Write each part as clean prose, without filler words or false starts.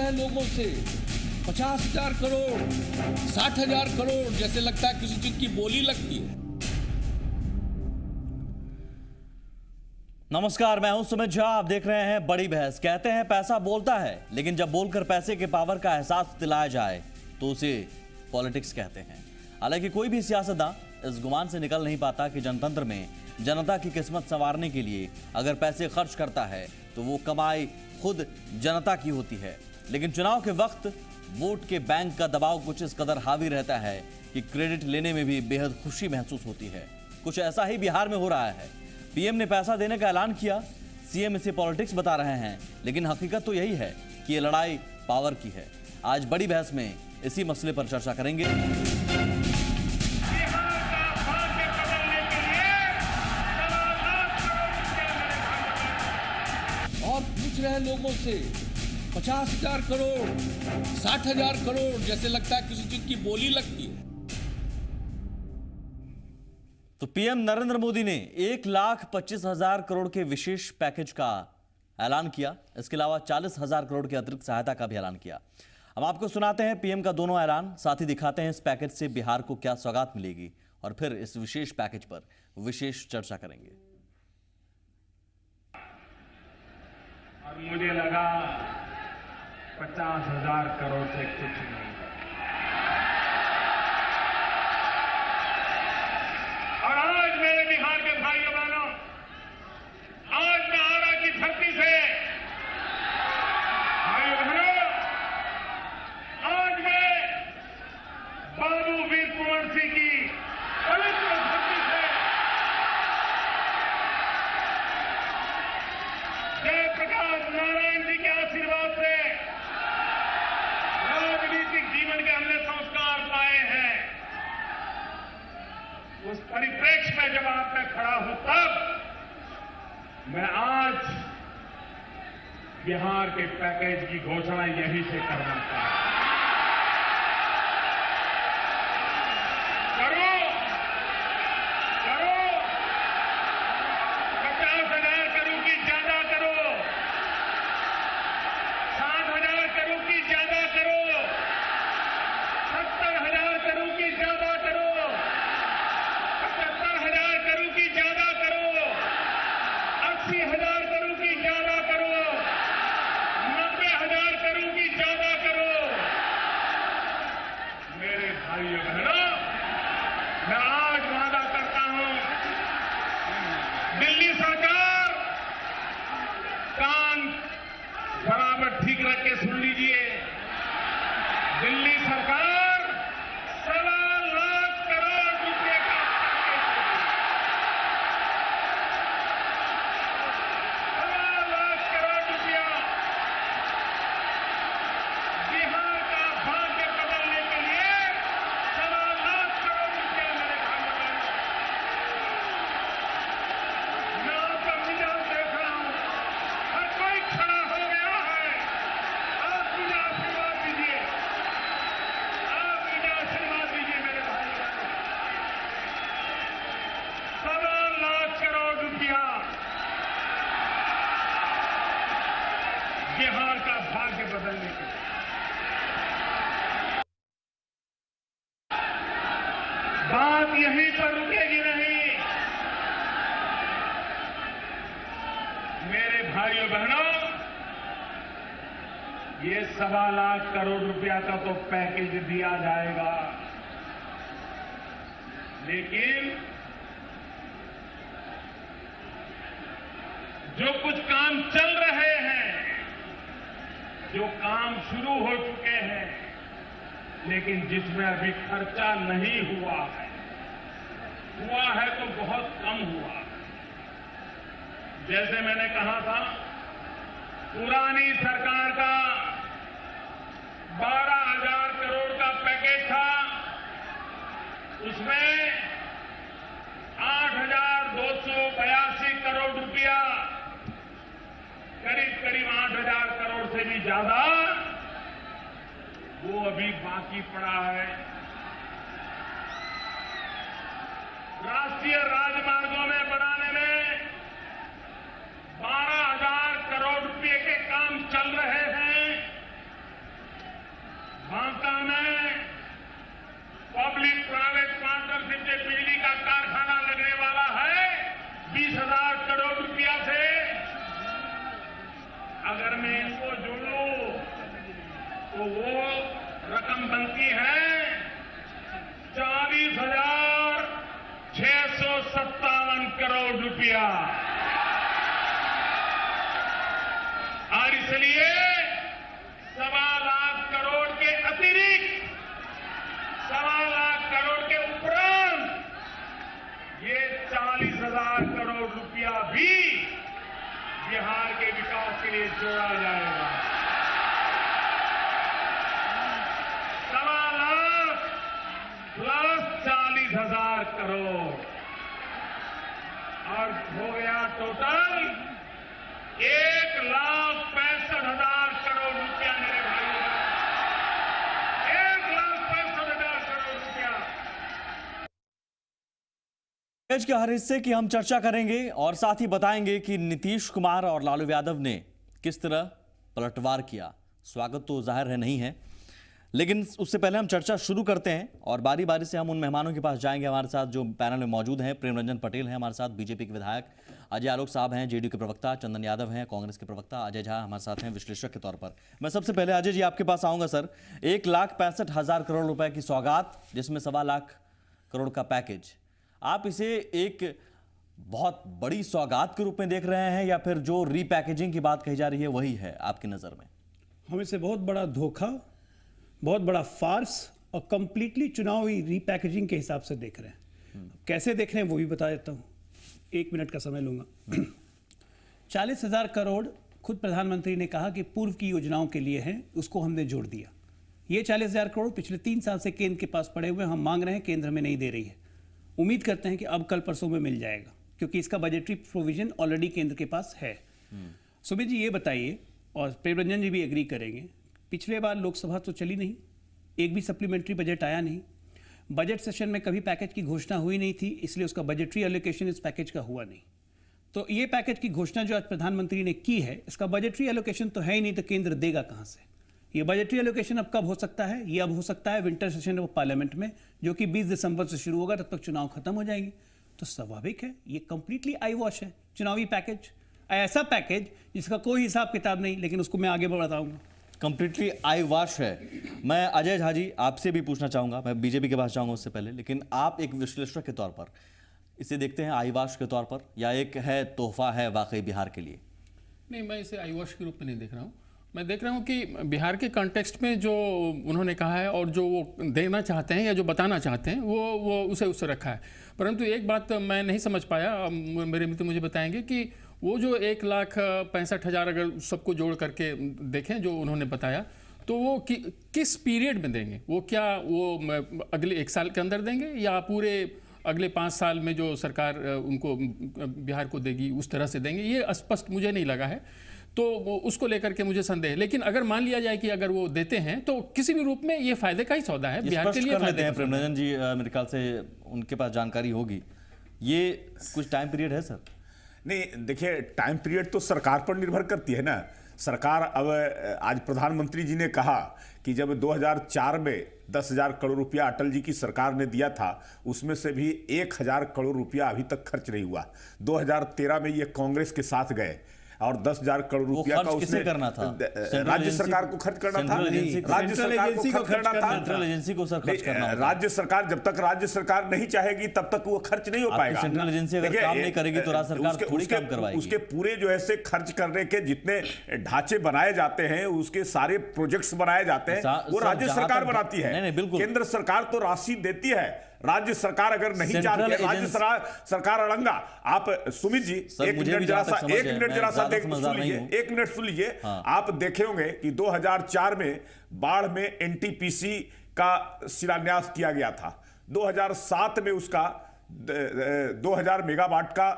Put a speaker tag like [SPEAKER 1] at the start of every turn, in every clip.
[SPEAKER 1] रहे लोगों से 50,000 करोड़, 60,000 करोड़, जैसे लगता है किसी चीज की बोली लगती है।
[SPEAKER 2] नमस्कार, मैं हूं सुमित झा। आप देख रहे हैं बड़ी बहस। कहते हैं पैसा बोलता है, लेकिन जब बोलकर पैसे के पावर का एहसास दिलाया जाए तो उसे पॉलिटिक्स कहते हैं। हालांकि कोई भी सियासतदान इस गुमान से निकल नहीं पाता कि जनतंत्र में जनता की किस्मत संवारने के लिए अगर पैसे खर्च करता है तो वो कमाई खुद जनता की होती है। लेकिन चुनाव के वक्त वोट के बैंक का दबाव कुछ इस कदर हावी रहता है कि क्रेडिट लेने में भी बेहद खुशी महसूस होती है। कुछ ऐसा ही बिहार में हो रहा है। पीएम ने पैसा देने का ऐलान किया, सीएम इसे पॉलिटिक्स बता रहे हैं, लेकिन हकीकत तो यही है कि ये लड़ाई पावर की है। आज बड़ी बहस में इसी मसले पर चर्चा करेंगे।
[SPEAKER 1] और पूछ रहे लोगों से 50,000 करोड़, 60,000 करोड़, जैसे लगता है किसी चीज की बोली लगती है।
[SPEAKER 2] तो पीएम नरेंद्र मोदी ने 1,25,000 करोड़ के विशेष पैकेज का ऐलान किया। इसके अलावा 40,000 करोड़ के अतिरिक्त सहायता का भी ऐलान किया। हम आपको सुनाते हैं पीएम का दोनों ऐलान, साथ ही दिखाते हैं इस पैकेज से बिहार को क्या सौगात मिलेगी, और फिर इस विशेष पैकेज पर विशेष चर्चा करेंगे।
[SPEAKER 3] और मुझे लगा 50,000 करोड़ से कुछ नहीं। और आज मेरे बिहार के भाइयों बहनों, आज मैं आरा की धरती से भाइयों बहनों, आज मैं बाबू वीर कुंवर सिंह की पवित्र धरती से जयप्रकाश नारायण जी के आशीर्वाद से राजनीतिक जीवन के हमने संस्कार पाए हैं। उस परिप्रेक्ष्य में जब आप में खड़ा हूं, तब मैं आज बिहार के पैकेज की घोषणा यहीं से करना चाहता हूं। करो 50,000 करोड़ की ज्यादा करो, 60,000 करोड़ की ज्यादा करो, 70,000 करोड़ की ज्यादा करो, 75,000 करोड़ की ज्यादा करो, 80,000 करोड़ की ज्यादा करो, 90,000 करोड़ की ज्यादा करो। मेरे भाइयों बहनों, मैं आज वादा करता हूं, दिल्ली सरकार, कान बराबर ठीक रख के सुन लीजिए। दिल्ली सरकार 1.25 लाख करोड़ रुपए का बिहार का भाग्य बदलने के लिए 1.25 लाख करोड़ रुपया मेरे भाइयों बहनों। मैं आपका मिजाज देख रहा हूं, हर कोई खड़ा हो गया है। आप मुझे आशीर्वाद दीजिए, आप मुझे आशीर्वाद दीजिए मेरे भाइयों बहनों। 1.25 लाख करोड़ रुपया बिहार का भाग्य बदलने के लिए। बात यहीं पर रुकेगी नहीं। मेरे भाइयों बहनों, ये 1.25 लाख करोड़ रुपया का तो पैकेज दिया जाएगा, लेकिन जो कुछ काम चल रहे हैं, जो काम शुरू हो चुके हैं, लेकिन जिसमें अभी खर्चा नहीं हुआ है तो बहुत कम हुआ है। जैसे मैंने कहा था, पुरानी सरकार का 12,000 करोड़ का पैकेज था, उसमें 8,282 करोड़ रुपया, करीब 8,000 करोड़ से भी ज्यादा वो अभी बाकी पड़ा है। राष्ट्रीय राजमार्गों में बनाने में 12,000 करोड़ रुपए के काम चल रहे हैं। करोड़ रुपया। और इसलिए 1.25 लाख करोड़ के अतिरिक्त 1.25 लाख करोड़ के उपरांत ये 40,000 करोड़ रुपया भी बिहार के विकास के लिए जोड़ा जाएगा। 1.25 लाख प्लस 40,000 करोड़ और हो गया टोटल 1,65,000 करोड़ रुपया मेरे भाइयों, 1,65,000 करोड़ रुपया।
[SPEAKER 2] पैकेज के हर हिस्से की हम चर्चा करेंगे और साथ ही बताएंगे कि नीतीश कुमार और लालू यादव ने किस तरह पलटवार किया। स्वागत तो जाहिर है नहीं है, लेकिन उससे पहले हम चर्चा शुरू करते हैं और बारी बारी से हम उन मेहमानों के पास जाएंगे हमारे साथ जो पैनल में मौजूद हैं। प्रेम रंजन पटेल हैं हमारे साथ, बीजेपी के विधायक। अजय आलोक साहब हैं, जेडीयू के प्रवक्ता। चंदन यादव हैं, कांग्रेस के प्रवक्ता। अजय झा हमारे साथ हैं विश्लेषक के तौर पर। मैं सबसे पहले अजय जी आपके पास आऊंगा। सर, 1,65,000 करोड़ रुपए की सौगात, जिसमें 1.25 लाख करोड़ का पैकेज, आप इसे एक बहुत बड़ी सौगात के रूप में देख रहे हैं या फिर जो रीपैकेजिंग की बात कही जा रही है वही है आपकी नजर में?
[SPEAKER 4] हम इसे बहुत बड़ा धोखा, बहुत बड़ा फार्स और कंप्लीटली चुनावी रीपैकेजिंग के हिसाब से देख रहे हैं। कैसे देख रहे हैं वो भी बता देता हूं, 1 मिनट का समय लूंगा। 40,000 करोड़ खुद प्रधानमंत्री ने कहा कि पूर्व की योजनाओं के लिए हैं, उसको हमने जोड़ दिया। ये 40,000 करोड़ पिछले 3 साल से केंद्र के पास पड़े हुए हम मांग रहे हैं, केंद्र हमें नहीं दे रही है। उम्मीद करते हैं कि अब कल परसों में मिल जाएगा, क्योंकि इसका बजटरी प्रोविजन ऑलरेडी केंद्र के पास है। सुमित जी ये बताइए, और प्रेम रंजन जी भी एग्री करेंगे, पिछले बार लोकसभा तो चली नहीं, एक भी सप्लीमेंट्री बजट आया नहीं, बजट सेशन में कभी पैकेज की घोषणा हुई नहीं थी, इसलिए उसका बजटरी एलोकेशन इस पैकेज का हुआ नहीं। तो ये पैकेज की घोषणा जो आज प्रधानमंत्री ने की है, इसका बजटरी एलोकेशन तो है ही नहीं, तो केंद्र देगा कहां से? ये बजटरी एलोकेशन अब कब हो सकता है? ये अब हो सकता है विंटर सेशन ऑफ पार्लियामेंट में, जो कि 20 दिसंबर से शुरू होगा, तब तक चुनाव खत्म हो जाएंगे। तो स्वाभाविक है ये कंप्लीटली आई वॉश है, चुनावी पैकेज, ऐसा पैकेज जिसका कोई हिसाब किताब नहीं, लेकिन उसको मैं आगे बताऊंगा।
[SPEAKER 2] कंप्लीटली आई वॉश है। मैं अजय झा जी आपसे भी पूछना चाहूंगा, मैं बीजेपी के पास जाऊंगा उससे पहले, लेकिन आप एक विश्लेषक के तौर पर इसे देखते हैं आई वॉश के तौर पर, या एक है तोहफा है वाकई बिहार के लिए?
[SPEAKER 5] नहीं, मैं इसे आई वॉश के रूप में नहीं देख रहा हूँ। मैं देख रहा हूँ कि बिहार के कॉन्टेक्स्ट में जो उन्होंने कहा है और जो वो देना चाहते हैं या जो बताना चाहते हैं वो उसे रखा है। परंतु एक बात मैं नहीं समझ पाया, मेरे मित्र मुझे बताएंगे कि वो जो 1,65,000 अगर सबको जोड़ करके देखें जो उन्होंने बताया, तो वो किस पीरियड में देंगे? वो क्या वो अगले 1 साल के अंदर देंगे या पूरे अगले 5 साल में जो सरकार उनको बिहार को देगी उस तरह से देंगे? ये स्पष्ट मुझे नहीं लगा है, तो उसको लेकर के मुझे संदेह है। लेकिन अगर मान लिया जाए कि अगर वो देते हैं तो किसी भी रूप में ये फायदे का ही सौदा है, बिहार के लिए फायदे।
[SPEAKER 2] प्रेम रंजन जी मेरे ख्याल से उनके पास जानकारी होगी, ये कुछ टाइम पीरियड है सर?
[SPEAKER 6] नहीं, देखिए टाइम पीरियड तो सरकार पर निर्भर करती है ना। सरकार अब आज प्रधानमंत्री जी ने कहा कि जब 2004 में 10,000 करोड़ रुपया अटल जी की सरकार ने दिया था, उसमें से भी 1,000 करोड़ रुपया अभी तक खर्च नहीं हुआ। 2013 में ये कांग्रेस के साथ गए और 10,000 करोड़ रुपया का उसने
[SPEAKER 2] करना था,
[SPEAKER 6] राज्य सरकार को खर्च करना था, राज्य सरकार को खर्च करना था,
[SPEAKER 2] सेंट्रल एजेंसी को सर खर्च करना होगा।
[SPEAKER 6] राज्य सरकार, जब तक राज्य सरकार नहीं चाहेगी तब तक वो खर्च नहीं हो पाएगा।
[SPEAKER 2] सेंट्रल एजेंसी अगर काम नहीं करेगी तो राज्य सरकार थोड़ी काम करवाएगी।
[SPEAKER 6] उसके पूरे जो है से खर्च करने के जितने ढांचे बनाए जाते हैं, उसके सारे प्रोजेक्ट्स बनाए जाते हैं, वो राज्य सरकार बनाती है। केंद्र सरकार तो राशि देती है, राज्य सरकार अगर नहीं चाहती है, राज्य सरकार अड़ंगा। आप सुमित जी एक मिनट जरा सा एक मिनट सुन लीजिए। आप देखे होंगे कि 2004 में बाढ़ में एनटीपीसी का शिलान्यास किया गया था। 2007 में उसका 2000 मेगावाट का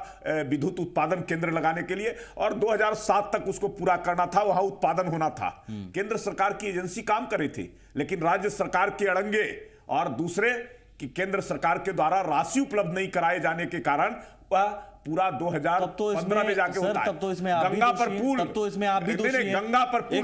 [SPEAKER 6] विद्युत उत्पादन केंद्र लगाने के लिए, और 2007 तक उसको पूरा करना था, वहां उत्पादन होना था। केंद्र सरकार की एजेंसी काम कर रही थी, लेकिन राज्य सरकार के अड़ंगे और दूसरे कि केंद्र सरकार के द्वारा राशि उपलब्ध नहीं कराए जाने के कारण वह पूरा 2015 में जाके होता है।
[SPEAKER 2] तब तो इसमें
[SPEAKER 6] गंगा पर पुल,
[SPEAKER 2] तब तो इसमें आप भी दोषी हैं।
[SPEAKER 6] गंगा पर पुल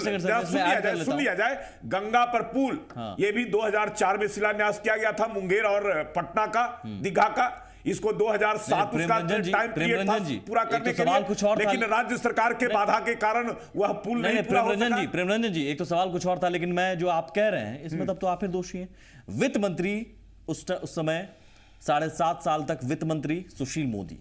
[SPEAKER 6] सुन लिया जाए, गंगा पर पुल ये भी 2004 में शिलान्यास किया गया था, मुंगेर और पटना का, दीघा का। इसको 2007 उसका टाइम पीरियड था पूरा करने के लिए, लेकिन राज्य सरकार के बाधा के कारण वह पुल नहीं पूरा हो सका।
[SPEAKER 2] प्रेम रंजन जी, एक तो सवाल कुछ और था, लेकिन मैं जो आप कह रहे हैं इसमें तब तो आप फिर दोषी हैं। वित्त मंत्री उस समय 7.5 साल तक वित्त मंत्री सुशील मोदी,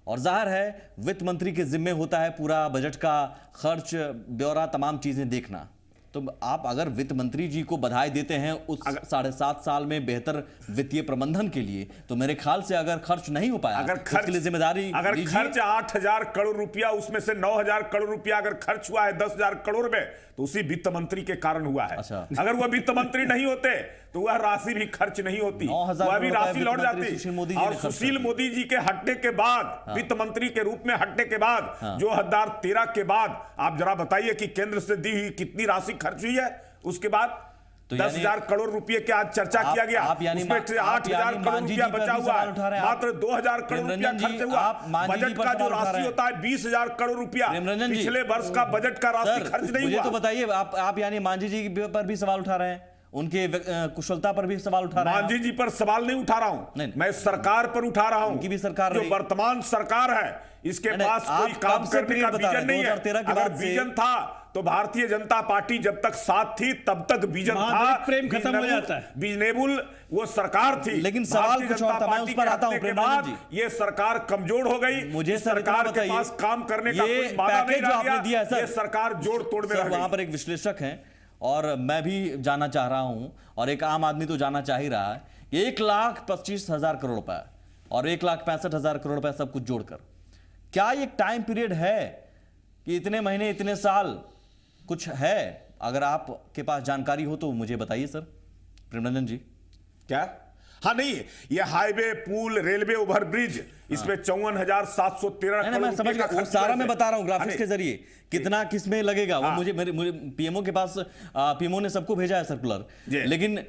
[SPEAKER 2] और जाहिर है वित्त मंत्री के जिम्मे होता है पूरा बजट का खर्च ब्यौरा तमाम चीजें देखना। तो आप अगर वित्त मंत्री जी को बधाई देते हैं उस 7.5 साल में बेहतर वित्तीय प्रबंधन के लिए, तो मेरे ख्याल से अगर खर्च नहीं हो पाया,
[SPEAKER 6] अगर खर्च,
[SPEAKER 2] लिए जिम्मेदारी
[SPEAKER 6] अगर खर्च 8,000 करोड़ रुपया, उसमें से 9,000 करोड़ रुपया अगर खर्च हुआ है 10,000 करोड़ में, तो उसी वित्त मंत्री के कारण हुआ है।
[SPEAKER 2] अच्छा।
[SPEAKER 6] अगर वह वित्त मंत्री नहीं होते तो वह राशि भी खर्च नहीं होती, वह भी राशि लौट जाती। और सुशील मोदी जी के हटने के बाद, वित्त मंत्री के रूप में हटने के बाद, 2013 के बाद आप जरा बताइए कि केंद्र से दी हुई कितनी राशि खर्च हुई है। उसके बाद
[SPEAKER 2] तो
[SPEAKER 6] 10,000 करोड़ रुपए की आज चर्चा किया गया, उसमें 8,000 करोड़ रुपया बचा हुआ है, मात्र 2,000 करोड़ रुपया खर्च हुआ। बजट का जो राशि होता है 20,000 करोड़ रुपया, पिछले वर्ष का बजट का राशि खर्च नहीं हुआ।
[SPEAKER 2] तो बताइए आप यानी मांझी जी पर भी सवाल उठा रहे हैं, उनके कुशलता पर भी सवाल उठा रहे हैं।
[SPEAKER 6] मांझी जी पर सवाल नहीं उठा रहा हूं, मैं सरकार पर उठा रहा हूं।
[SPEAKER 2] उनकी भी सरकार,
[SPEAKER 6] जो वर्तमान सरकार है, इसके पास कोई काम करने का विजन नहीं है। अगर विजन था तो भारतीय जनता पार्टी जब तक साथ थी तब तक विजन था,
[SPEAKER 4] प्रेम खत्म हो जाता है,
[SPEAKER 6] विजनेबल वो सरकार थी।
[SPEAKER 2] लेकिन सवाल कुछ और था, मैं उस पर आता हूं।
[SPEAKER 6] के बाद ये सरकार कमजोर हो गई,
[SPEAKER 2] मुझे
[SPEAKER 6] सरकार के पास काम करने का कोई वादा नहीं रह गया, ये सरकार जोड़ तोड़ में रह गई।
[SPEAKER 2] वहां पर एक विश्लेषक हैं और मैं भी जानना चाह रहा हूं, और एक आम आदमी तो जानना चाह ही रहा है, 1,25,000 करोड़ रुपए और 1,65,000 करोड़ रुपए सब कुछ जोड़कर, क्या ये टाइम पीरियड है कि इतने महीने इतने साल कुछ है? अगर आपके पास जानकारी हो तो मुझे बताइए सर। प्रेमरंजन जी
[SPEAKER 6] क्या? हाँ, नहीं, ये हाईवे, पुल, रेलवे, ओवरब्रिज, इसमें 54,713
[SPEAKER 2] मैं समझ गया, सारा मैं बता रहा हूं ग्राफिक्स के जरिए कितना किसमें लगेगा। वो मुझे पीएमओ के पास, पीएमओ ने सबको भेजा है सर्कुलर, लेकिन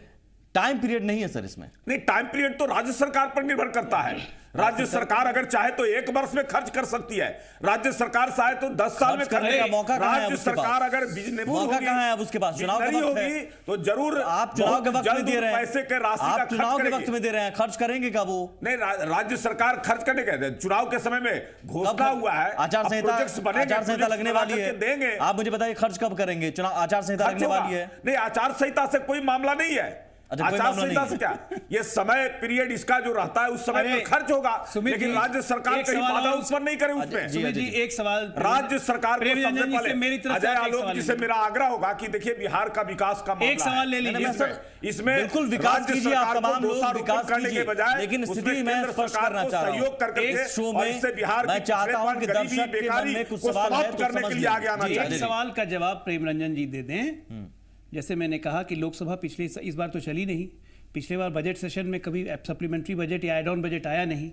[SPEAKER 2] टाइम पीरियड नहीं है सर इसमें।
[SPEAKER 6] नहीं, टाइम पीरियड तो राज्य सरकार पर निर्भर करता है। राज्य सरकार अगर चाहे तो 1 वर्ष में खर्च कर सकती है, राज्य सरकार चाहे तो 10 साल में
[SPEAKER 2] करने का मौका।
[SPEAKER 6] राज्य सरकार अगर
[SPEAKER 2] मौका कहां है अब उसके पास? चुनाव के वक्त है
[SPEAKER 6] तो जरूर
[SPEAKER 2] आप चुनाव के वक्त में दे रहे हैं,
[SPEAKER 6] पैसे के राशि का खर्च
[SPEAKER 2] चुनाव के वक्त में दे रहे हैं, खर्च करेंगे कब? वो
[SPEAKER 6] नहीं, राज्य सरकार खर्च करने के चुनाव के समय में घोषणा हुआ है,
[SPEAKER 2] आचार संहिता लगने वाली है,
[SPEAKER 6] देंगे।
[SPEAKER 2] आप मुझे बताइए खर्च कब करेंगे? चुनाव आचार संहिता लगने वाली है।
[SPEAKER 6] नहीं, आचार संहिता से कोई मामला नहीं है। आचार संहिता से क्या, ये समय पीरियड इसका जो रहता है उस समय में खर्च होगा, लेकिन राज्य सरकार कहीं बाधा उस पर नहीं करे। उसमें
[SPEAKER 4] सुमित जी एक सवाल
[SPEAKER 6] राज्य सरकार को सबसे पहले अजय आलोक जी से मेरा आग्रह होगा कि देखिए बिहार का विकास का
[SPEAKER 4] एक सवाल ले लीजिए,
[SPEAKER 6] इसमें
[SPEAKER 2] बिल्कुल विकास कीजिए, आप तमाम लोग विकास
[SPEAKER 6] करने के बजाय,
[SPEAKER 2] लेकिन स्थिति मैं स्पष्ट करना चाह रहा हूं,
[SPEAKER 6] सहयोग करके
[SPEAKER 2] इस शो में
[SPEAKER 6] बिहार
[SPEAKER 2] मैं चाहता हूं कि दर्शक के मन में कुछ सवाल है तो
[SPEAKER 6] करने के लिए आगे आना चाहिए।
[SPEAKER 4] एक सवाल का जवाब प्रेमरंजन जी दे दें। जैसे मैंने कहा कि लोकसभा पिछले इस बार तो चली नहीं, पिछले बार बजट सेशन में कभी सप्लीमेंट्री बजट या एड ऑन बजट आया नहीं।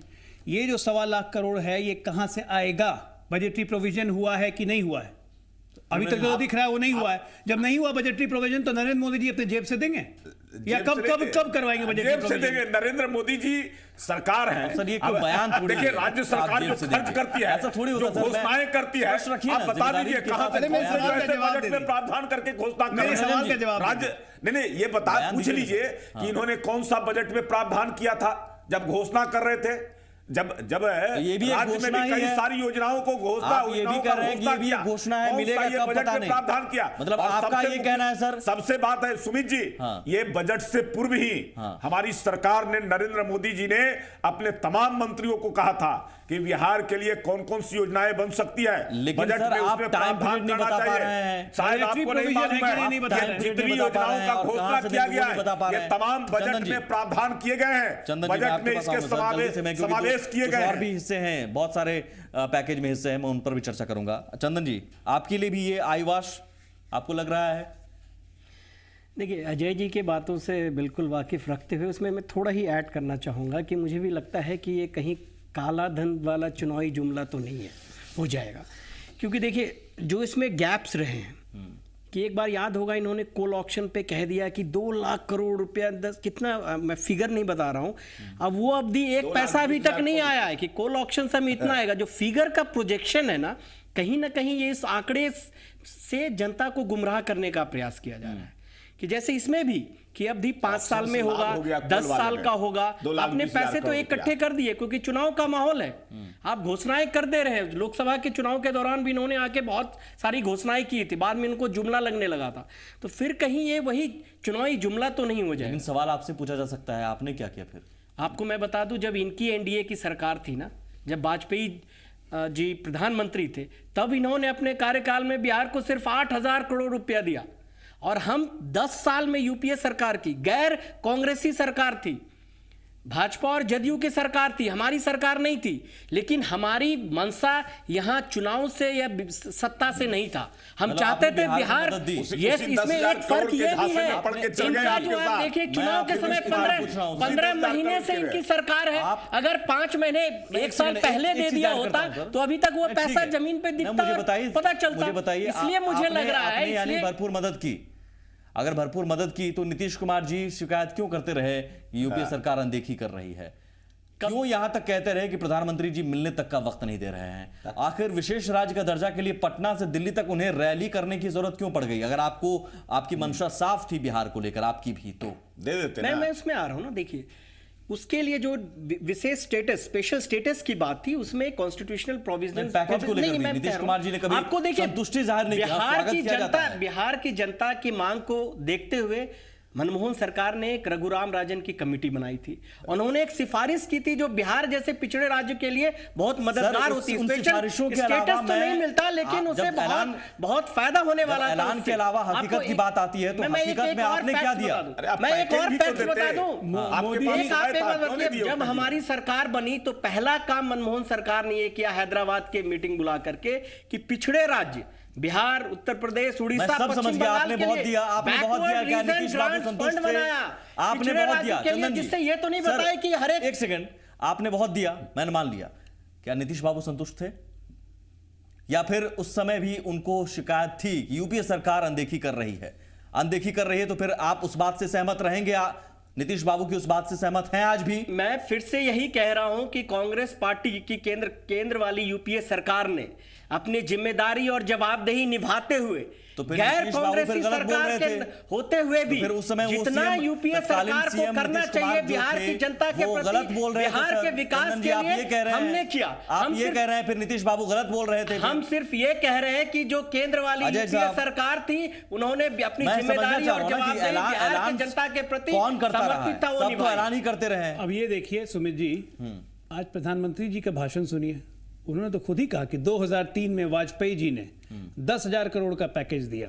[SPEAKER 4] ये जो 1.25 लाख करोड़ है ये कहां से आएगा? बजटरी प्रोविजन हुआ है कि नहीं हुआ है? अभी तक जो दिख रहा है वो नहीं हुआ है। जब नहीं हुआ बजटरी प्रोविजन तो नरेंद्र मोदी जी अपने जेब से देंगे या कब करवाएंगे बजट?
[SPEAKER 6] जेब से देंगे। नरेंद्र मोदी जी सरकार है
[SPEAKER 2] सर, ये कोई बयान थोड़ी
[SPEAKER 6] देखिए, राज्य सरकार जो खर्च करती है,
[SPEAKER 2] ऐसा थोड़ी होता है,
[SPEAKER 6] घोषणाएं करती है, आप बता दीजिए कहां से बजट में प्रावधान करके घोषणा कर रहे हैं राज्य। नहीं, ये पूछ लीजिए कि इन्होंने कौन सा बजट में प्रावधान किया था जब घोषणा कर रहे थे। जब
[SPEAKER 2] ये भी
[SPEAKER 6] राज्य में भी कई सारी योजनाओं को घोषणा,
[SPEAKER 2] ये भी कर रहे हैं कि ये भी घोषणा है, मिलेगा कब पता नहीं,
[SPEAKER 6] प्रावधान किया।
[SPEAKER 2] मतलब आपका ये कहना है सर?
[SPEAKER 6] सबसे बात है सुमित जी, ये बजट से पूर्व ही हमारी सरकार ने, नरेंद्र मोदी जी ने अपने तमाम मंत्रियों को कहा था कि बिहार के लिए कौन कौन सी योजनाएं बन सकती है।
[SPEAKER 2] लेकिन
[SPEAKER 6] बजट
[SPEAKER 2] सर
[SPEAKER 6] में
[SPEAKER 2] आप टाइम पीरियड नहीं बता पा रहे हैं,
[SPEAKER 6] शायद आपको नहीं मालूम है, जितनी योजनाओं का घोषणा किया गया है ये तमाम बजट में प्रावधान किए गए हैं, बजट में इसके समावेश किए गए हैं।
[SPEAKER 2] हिस्से हैं, बहुत सारे पैकेज में हिस्से हैं, मैं उन पर भी चर्चा करूंगा। चंदन जी, आपके लिए भी ये आईवाश आपको लग रहा है?
[SPEAKER 7] देखिए, अजय जी के बातों से बिल्कुल वाकिफ रखते हुए उसमें मैं थोड़ा ही ऐड करना चाहूँगा कि मुझे भी लगता है कि ये कहीं काला धन वाला चुनावी जुमला तो नहीं है, हो जाएगा। क्योंकि देखिए जो इसमें गैप्स रहे हैं कि एक बार याद होगा इन्होंने कोल ऑक्शन पे कह दिया कि 2 लाख करोड़ रुपया, कितना मैं फिगर नहीं बता रहा हूँ, अब वो अवधि एक पैसा अभी तक नहीं आया है कि कोल ऑक्शन से हमें इतना आएगा। जो फिगर का प्रोजेक्शन है ना कहीं ये इस आंकड़े से जनता को गुमराह करने का प्रयास किया जा रहा है कि जैसे इसमें भी कि अवधि 5 साल में होगा, 10 साल का होगा। आपने पैसे तो इकट्ठे कर दिए क्योंकि चुनाव का माहौल है, आप घोषणाएं कर दे रहे हैं। लोकसभा के चुनाव के दौरान भी इन्होंने आके बहुत सारी घोषणाएं की थी, बाद में इनको जुमला लगने लगा था। तो फिर कहीं ये वही चुनावी जुमला तो नहीं हो जाए।
[SPEAKER 2] लेकिन सवाल आपसे पूछा जा सकता है, आपने क्या किया फिर?
[SPEAKER 7] आपको मैं बता दूं, जब इनकी एनडीए की सरकार थी ना जब वाजपेयी जी प्रधानमंत्री थे, तब इन्होंने अपने कार्यकाल में बिहार को सिर्फ 8,000 करोड़ रुपया दिया। और हम 10 साल में यूपीए सरकार की, गैर कांग्रेसी सरकार थी, भाजपा और जदयू की सरकार थी, हमारी सरकार नहीं थी, लेकिन हमारी मंशा यहां चुनाव से या सत्ता से नहीं था। हम चाहते थे बिहार, ये इसमें एक फर्क ये भी है, इनका जो आप देखिए चुनाव के समय 15 महीने से इनकी सरकार है, अगर 5 महीने 1 साल पहले दे दिया होता तो अभी तक वो पैसा जमीन पे दिखता, पता चलता। इसलिए मुझे लग रहा है
[SPEAKER 2] भरपूर मदद की, अगर भरपूर मदद की तो नीतीश कुमार जी शिकायत क्यों करते रहे कि यूपीए सरकार अनदेखी कर रही है? क्यों यहां तक कहते रहे कि प्रधानमंत्री जी मिलने तक का वक्त नहीं दे रहे हैं? आखिर विशेष राज्य का दर्जा के लिए पटना से दिल्ली तक उन्हें रैली करने की जरूरत क्यों पड़ गई? अगर आपको आपकी मंशा साफ थी बिहार को लेकर, आपकी भी, तो
[SPEAKER 6] दे देते।
[SPEAKER 7] मैं उसमें आ रहा हूं ना। देखिए, उसके लिए जो विशेष स्टेटस, स्पेशल स्टेटस की बात थी, उसमें कॉन्स्टिट्यूशनल प्रोविजन
[SPEAKER 2] पैकेज को लेकर नीतीश कुमार जी ने कभी
[SPEAKER 7] आपको देखिए
[SPEAKER 2] संतुष्टि जाहिर नहीं किया।
[SPEAKER 7] बिहार की जनता की मांग को देखते हुए मनमोहन सरकार ने एक रघुराम राजन की कमेटी बनाई थी। उन्होंने एक सिफारिश की थी जो बिहार जैसे पिछड़े राज्य के लिए बहुत मददगार होती है। स्टेटस तो नहीं मिलता, लेकिन उसे बहुत फायदा होने वाला।
[SPEAKER 2] ऐलान के अलावा हकीकत की बात आती है तो हकीकत में आपने क्या दिया?
[SPEAKER 7] मैं एक और फैक्ट बता दूं, जब हमारी सरकार बनी तो पहला काम मनमोहन सरकार ने ये किया, हैदराबाद के मीटिंग बुला करके, कि पिछड़े राज्य बिहार, उत्तर प्रदेश, उड़ीसा,
[SPEAKER 2] सब समझ गया। आपने बहुत दिया, आपने बहुत दिया। क्या नीतीश बाबू संतुष्ट थे? आपने बहुत दिया चंदन जी,
[SPEAKER 7] जिससे ये तो नहीं बताया कि हर
[SPEAKER 2] एक सेकंड, आपने बहुत दिया, मैंने मान लिया। क्या नीतीश बाबू संतुष्ट थे, या फिर उस समय भी उनको शिकायत थी कि यूपीए सरकार अनदेखी कर रही है? अनदेखी कर रही है तो फिर आप उस बात से सहमत रहेंगे? नीतीश बाबू की उस बात से सहमत हैं आज भी?
[SPEAKER 7] मैं फिर से यही कह रहा हूं कि कांग्रेस पार्टी की केंद्र वाली यूपीए सरकार ने अपनी जिम्मेदारी और जवाबदेही निभाते हुए,
[SPEAKER 2] तो
[SPEAKER 7] गैर कांग्रेसी सरकार के होते हुए भी,
[SPEAKER 2] तो उस समय
[SPEAKER 7] जितना यूपीए सरकार को करना चाहिए बिहार की जनता के प्रति,
[SPEAKER 2] गलत बोल रहे थे।
[SPEAKER 7] बिहार के विकास के लिए हमने किया।
[SPEAKER 2] आप ये कह रहे हैं फिर नीतीश बाबू गलत बोल रहे थे?
[SPEAKER 7] हम सिर्फ ये कह रहे हैं कि जो केंद्र वाली यूपीए सरकार थी, उन्होंने अपनी जिम्मेदारी और जवाबदेही बिहार की जनता के प्रति
[SPEAKER 2] कौन करता रहा? सब तो ऐलान ही करते रहे।
[SPEAKER 4] अब ये देखिए सुमित जी, आज प्रधानमंत्री जी का भाषण सुनिए। उन्होंने तो खुद ही कहा कि 2003 में वाजपेयी जी ने 10,000 करोड़ का पैकेज दिया,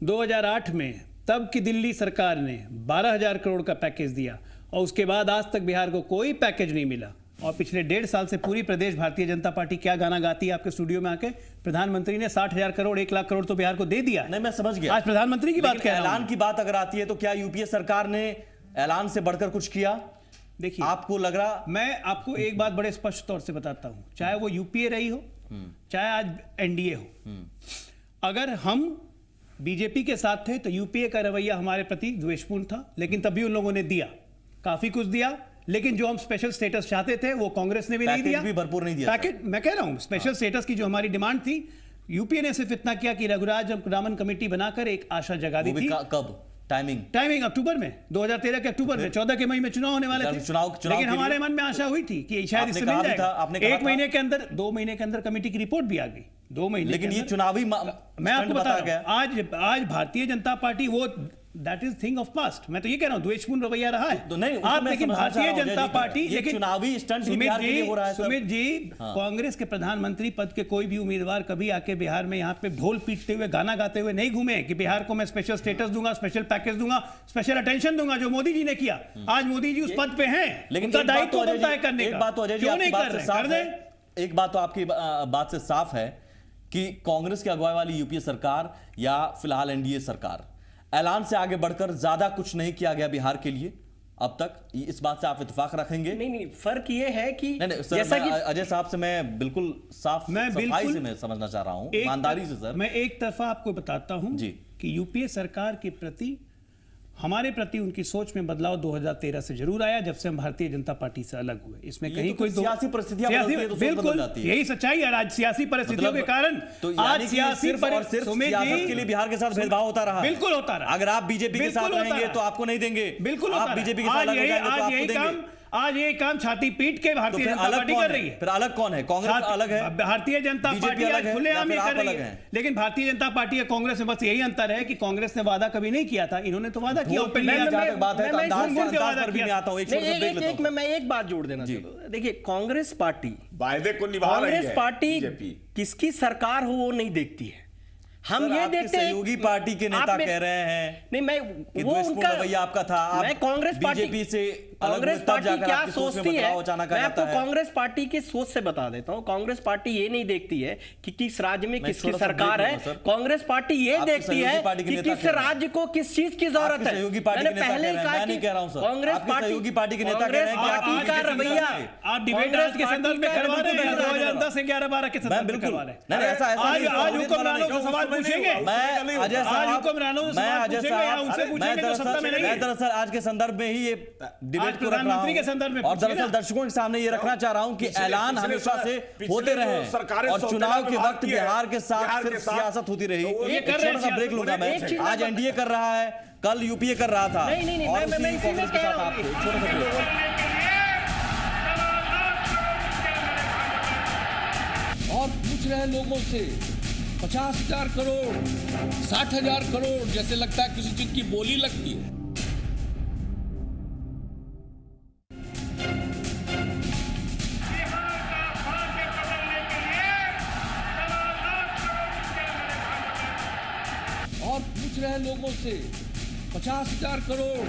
[SPEAKER 4] 2008 में तब की दिल्ली सरकार ने 12,000 करोड़ का पैकेज दिया, और उसके बाद आज तक बिहार को कोई पैकेज नहीं मिला। और पिछले 1.5 साल से पूरी प्रदेश भारतीय जनता पार्टी क्या गाना गाती है आपके स्टूडियो में आके? प्रधानमंत्री ने 60,000 करोड़, 1 लाख करोड़ तो बिहार को दे दिया।
[SPEAKER 2] नहीं, मैं समझ गया।
[SPEAKER 4] आज प्रधानमंत्री की बात,
[SPEAKER 2] ऐलान की बात अगर आती है तो क्या यूपीए सरकार ने ऐलान से बढ़कर कुछ किया?
[SPEAKER 4] देखिए,
[SPEAKER 2] आपको लग रहा,
[SPEAKER 4] मैं आपको एक बात बड़े स्पष्ट तौर से बताता हूं, चाहे वो यूपीए रही हो, चाहे आज एनडीए हो, अगर हम बीजेपी के साथ थे तो यूपीए का रवैया हमारे प्रति द्वेषपूर्ण था, लेकिन तभी उन लोगों ने दिया, काफी कुछ दिया। लेकिन जो हम स्पेशल स्टेटस चाहते थे वो कांग्रेस ने भी नहीं दिया,
[SPEAKER 2] भी भरपूर नहीं दिया।
[SPEAKER 4] पैकेज, मैं कह रहा हूं स्पेशल स्टेटस की जो हमारी डिमांड थी, यूपीए ने सिर्फ इतना किया कि रघुरामन कमेटी बनाकर एक आशा जगा दी थी।
[SPEAKER 2] कब? टाइमिंग
[SPEAKER 4] अक्टूबर में, 2013 के अक्टूबर में, 14 के मई में चुनाव होने वाले थे। लेकिन हमारे मन में आशा हुई थी कि शायद इससे मिल जाएगा। 1 महीने के अंदर, 2 महीने के अंदर कमेटी की रिपोर्ट भी आ गई, 2 महीने।
[SPEAKER 2] लेकिन ये चुनावी,
[SPEAKER 4] मैं आपको बता रहा हूं, आज भारतीय जनता पार्टी, वो that is thing of past. मैं तो ये कह रहा हूं द्वेषपूर्ण रवैया रहा है।
[SPEAKER 2] तो नहीं,
[SPEAKER 4] आप लेकिन भारतीय जनता पार्टी, लेकिन
[SPEAKER 2] चुनावी स्टंट
[SPEAKER 4] सुमित जी, कांग्रेस के प्रधानमंत्री पद के कोई भी उम्मीदवार कभी आके बिहार में यहाँ पे ढोल पीटते हुए, गाना गाते हुए नहीं घूमे कि बिहार को मैं स्पेशल स्टेटस दूंगा, स्पेशल पैकेज दूंगा, स्पेशल अटेंशन दूंगा, जो मोदी जी ने किया। आज मोदी जी उस पद पे हैं,
[SPEAKER 2] लेकिन
[SPEAKER 4] उनका दायित्व बनता है करने का।
[SPEAKER 2] एक बात तो अजय जी, एक बात तो आपकी बात से साफ है कि कांग्रेस की अगुवाई वाली यूपीए सरकार या फिलहाल एनडीए सरकार, ऐलान से आगे बढ़कर ज्यादा कुछ नहीं किया गया बिहार के लिए अब तक। इस बात से आप इत्तेफाक रखेंगे?
[SPEAKER 7] नहीं, फर्क ये है कि
[SPEAKER 2] नहीं, सर, जैसा कि अजय साहब से मैं बिल्कुल सफाई से मैं समझना चाह रहा हूं, ईमानदारी से सर।
[SPEAKER 4] मैं एक तरफा आपको बताता हूं कि यूपीए सरकार के प्रति, हमारे प्रति उनकी सोच में बदलाव 2013 से जरूर आया, जब से हम भारतीय जनता पार्टी से अलग हुए। इसमें कहीं कोई
[SPEAKER 2] सियासी परिस्थितियां
[SPEAKER 4] बिल्कुल यही सच्चाई है। आज सियासी परिस्थितियों के कारण आज सियासी
[SPEAKER 2] के लिए बिहार के साथ भेदभाव होता रहा।
[SPEAKER 4] बिल्कुल होता रहा।
[SPEAKER 2] अगर आप बीजेपी के साथ रहेंगे तो आपको नहीं देंगे,
[SPEAKER 4] बिल्कुल
[SPEAKER 2] आप बीजेपी के साथ
[SPEAKER 4] आज ये काम छाती पीट के भारतीय जनता पार्टी कर रही है।
[SPEAKER 2] फिर अलग कौन है? कांग्रेस अलग है,
[SPEAKER 4] भारतीय जनता पार्टी आज खुलेआम ये कर रही है। लेकिन भारतीय जनता पार्टी और कांग्रेस में बस यही अंतर है कि कांग्रेस ने वादा कभी नहीं किया था, इन्होंने तो वादा किया।
[SPEAKER 7] मैं एक बात जोड़ देना चाहता हूं। देखिए, कांग्रेस पार्टी
[SPEAKER 6] वायदे को निभा रही है।
[SPEAKER 7] कांग्रेस पार्टी किसकी सरकार हो वो नहीं देखती है। हम ये देखते हैं
[SPEAKER 2] सहयोगी पार्टी के नेता कह रहे हैं
[SPEAKER 7] नहीं, मैं वो उनका
[SPEAKER 2] रवैया आपका था,
[SPEAKER 7] मैं कांग्रेस पार्टी
[SPEAKER 2] बीजेपी से
[SPEAKER 7] कांग्रेस पार्टी क्या सोचती है, मैं आपको
[SPEAKER 2] है।
[SPEAKER 7] कांग्रेस पार्टी की सोच से बता देता हूं। कांग्रेस पार्टी ये नहीं देखती है कि किस राज्य में किसकी सरकार है। कांग्रेस पार्टी ये देखती है कि किस राज्य को किस चीज की जरूरत है। मैंने पहले ही कहा कि कांग्रेस
[SPEAKER 2] सहयोगी पार्टी के नेता कह रहे हैं
[SPEAKER 7] का रवैया
[SPEAKER 4] आप डिबेट आज के संदर्भ में करवा रहे हैं, 2010 11-12 के संदर्भ में करवा रहे हैं। आज हुक्मरानों से सवाल पूछेंगे,
[SPEAKER 2] मैं दरअसल आज के संदर्भ में ही ये डिबेट को रख रहा हूं और दरअसल दर्शकों के सामने ये रखना चाह रहा हूं कि ऐलान हमेशा से होते रहे और चुनाव के वक्त बिहार के साथ सिर्फ सियासत होती रही। एक छोटा सा ब्रेक लूंगा मैं। आज एनडीए कर रहा है, कल यूपीए कर रहा था और कांग्रेस के साथ आपको छोटा सा ब्रेक।
[SPEAKER 1] और पूछ रहे हैं लोगों से 50,000 करोड़, 60,000 करोड़, जैसे लगता है किसी चीज की बोली लगती है। और पूछ रहे हैं लोगों से 50,000 करोड़,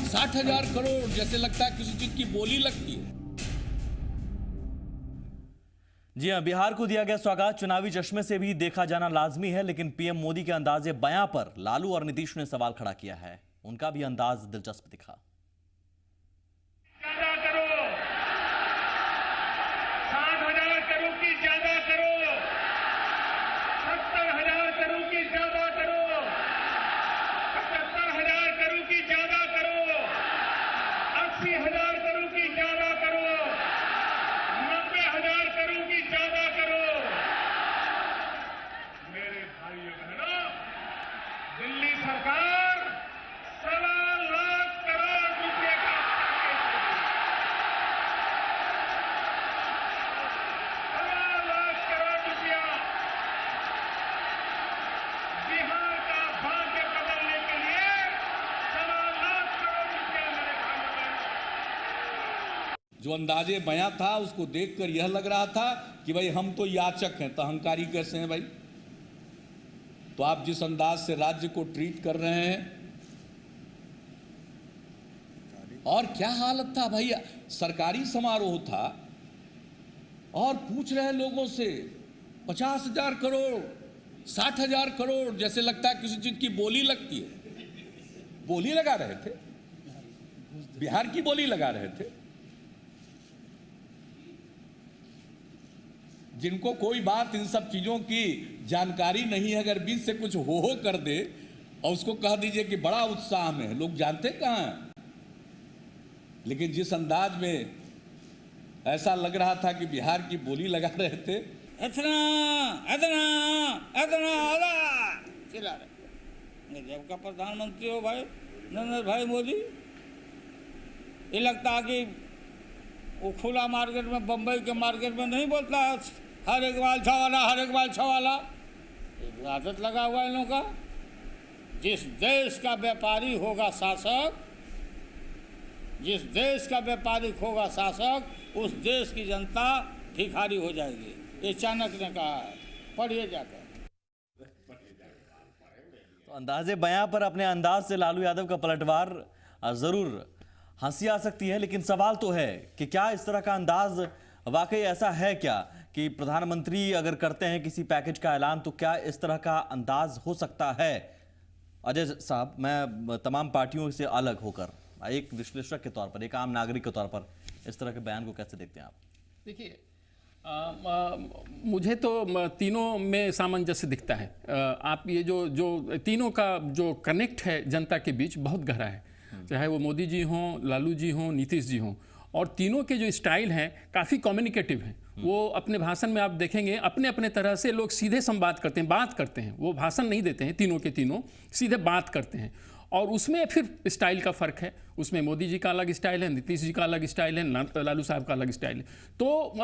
[SPEAKER 1] 60,000 करोड़, जैसे लगता है किसी चीज की बोली लगती है।
[SPEAKER 2] जी हां, बिहार को दिया गया स्वागत चुनावी चश्मे से भी देखा जाना लाजमी है, लेकिन पीएम मोदी के अंदाजे बयां पर लालू और नीतीश ने सवाल खड़ा किया है। उनका भी अंदाज दिलचस्प दिखा।
[SPEAKER 3] ज्यादा करो, 60,000 करोड़ की ज्यादा करो, 70,000 करोड़ की ज्यादा करो, 75,000 करोड़ की ज्यादा करो, 80,000 करोड़ की ज्यादा करो, 90,000 करोड़ की ज्यादा करो। मेरे भाइयों बहनों, दिल्ली सरकार 1.25 लाख करोड़ रुपए का बिहार का भाग्य बदलने के लिए 1.25 लाख करोड़ रुपया मेरे भाइयों।
[SPEAKER 1] जो अंदाजे बयां था उसको देखकर यह लग रहा था कि भाई हम तो याचक हैं, तो अहंकारी कैसे हैं भाई। तो आप जिस अंदाज से राज्य को ट्रीट कर रहे हैं, और क्या हालत था भाई, सरकारी समारोह था और पूछ रहे हैं लोगों से 50,000 करोड़, 60,000 करोड़, जैसे लगता है किसी चीज की बोली लगती है। बोली लगा रहे थे, बिहार की बोली लगा रहे थे। जिनको कोई बात इन सब चीजों की जानकारी नहीं है, अगर बीच से कुछ हो कर दे और उसको कह दीजिए कि बड़ा उत्साह में, लोग जानते कहां हैं। लेकिन जिस अंदाज में ऐसा लग रहा था कि बिहार की बोली लगा रहे थे,
[SPEAKER 8] इतना इतना इतना आला चिल्ला रहे। जब का प्रधानमंत्री हो भाई नरेंद्र भाई मोदी, ये लगता है कि वो खुला मार्केट में, बम्बई के मार्केट में नहीं बोलता है हर एक बाल छवाला, हर एक बाल छवाला। आदत लगा हुआ इन लोगों का। जिस देश का व्यापारी होगा शासक, जिस देश का व्यापारी होगा शासक, उस देश की जनता भिखारी हो जाएगी। ये चाणक्य ने कहा है, पढ़िए जाकर।
[SPEAKER 2] तो अंदाजे बयां पर अपने अंदाज से लालू यादव का पलटवार जरूर हंसी आ सकती है, लेकिन सवाल तो है कि क्या इस तरह का अंदाज वाकई ऐसा है क्या कि प्रधानमंत्री अगर करते हैं किसी पैकेज का ऐलान, तो क्या इस तरह का अंदाज हो सकता है। अजय साहब, मैं तमाम पार्टियों से अलग होकर एक विश्लेषक के तौर पर, एक आम नागरिक के तौर पर इस तरह के बयान को कैसे देखते हैं आप?
[SPEAKER 5] देखिए, मुझे तो तीनों में सामंजस्य दिखता है। आप ये जो तीनों का जो कनेक्ट है जनता के बीच बहुत गहरा है, चाहे वो मोदी जी हों, लालू जी हों, नीतीश जी हों, और तीनों के जो स्टाइल हैं काफ़ी कम्युनिकेटिव हैं। वो अपने भाषण में आप देखेंगे अपने अपने तरह से लोग सीधे संवाद करते हैं, बात करते हैं, वो भाषण नहीं देते हैं, तीनों के तीनों सीधे बात करते हैं। और उसमें फिर स्टाइल का फ़र्क है। उसमें मोदी जी का अलग स्टाइल है, नीतीश जी का अलग स्टाइल है, लालू साहब का अलग स्टाइल है। तो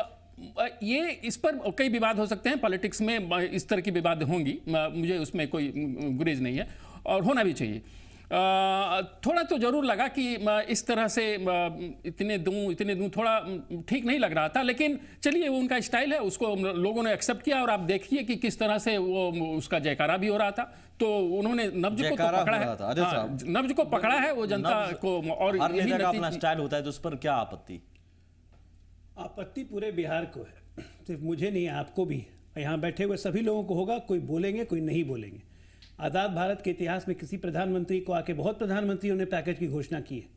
[SPEAKER 5] ये इस पर कई विवाद हो सकते हैं, पॉलिटिक्स में इस तरह की विवाद होंगी, मुझे उसमें कोई गुरेज नहीं है और होना भी चाहिए। थोड़ा तो जरूर लगा कि इस तरह से इतने दूं थोड़ा ठीक नहीं लग रहा था, लेकिन चलिए वो उनका स्टाइल है, उसको लोगों ने एक्सेप्ट किया और आप देखिए कि किस तरह से वो उसका जयकारा भी हो रहा था। तो उन्होंने नब्ज को तो पकड़ा है, नब्ज को पकड़ा है वो जनता को, और
[SPEAKER 2] यही अपना स्टाइल होता है, तो उस पर क्या आपत्ति?
[SPEAKER 4] आपत्ति पूरे बिहार को है, सिर्फ मुझे नहीं, आपको भी, यहाँ बैठे हुए सभी लोगों को होगा। कोई बोलेंगे, कोई नहीं बोलेंगे। आज़ाद भारत के इतिहास में किसी प्रधानमंत्री को आके, बहुत प्रधानमंत्रियों ने पैकेज की घोषणा की है,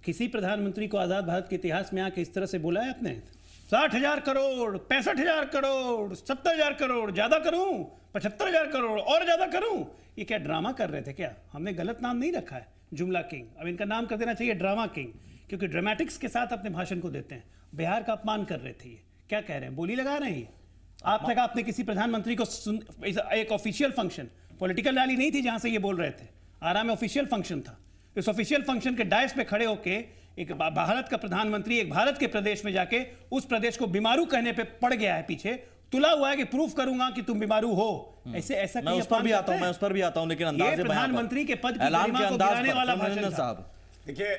[SPEAKER 4] किसी प्रधानमंत्री को आज़ाद भारत के इतिहास में आके इस तरह से बोला है आपने? 60,000 करोड़, 65,000 करोड़, 70,000 करोड़, ज़्यादा करूं, 75,000 करोड़ और ज़्यादा करूं? ये क्या ड्रामा कर रहे थे क्या? हमने गलत नाम नहीं रखा है जुमला किंग, अब इनका नाम कर देना चाहिए ड्रामा किंग, क्योंकि ड्रामेटिक्स के साथ अपने भाषण को देते हैं। बिहार का अपमान कर रहे थे। ये क्या कह रहे हैं? बोली लगा रहे हैं। आपने कहा आपने किसी प्रधानमंत्री को एक ऑफिशियल फंक्शन, पॉलिटिकल रैली नहीं थी जहां से ये बोल रहे थे, आरा में ऑफिशियल फंक्शन था। इस ऑफिशियल फंक्शन के डायस पे खड़े होके एक भारत का प्रधानमंत्री एक भारत के प्रदेश में जाके उस प्रदेश को बीमारू कहने पे पड़ गया है, पीछे तुला हुआ है कि प्रूफ करूंगा कि तुम बीमारू हो। ऐसा
[SPEAKER 2] मैं उस पर भी आता हूं, लेकिन अंदाज़
[SPEAKER 4] प्रधानमंत्री के पद की गरिमा को गिराने वाला भाषण
[SPEAKER 6] साहब। देखिए,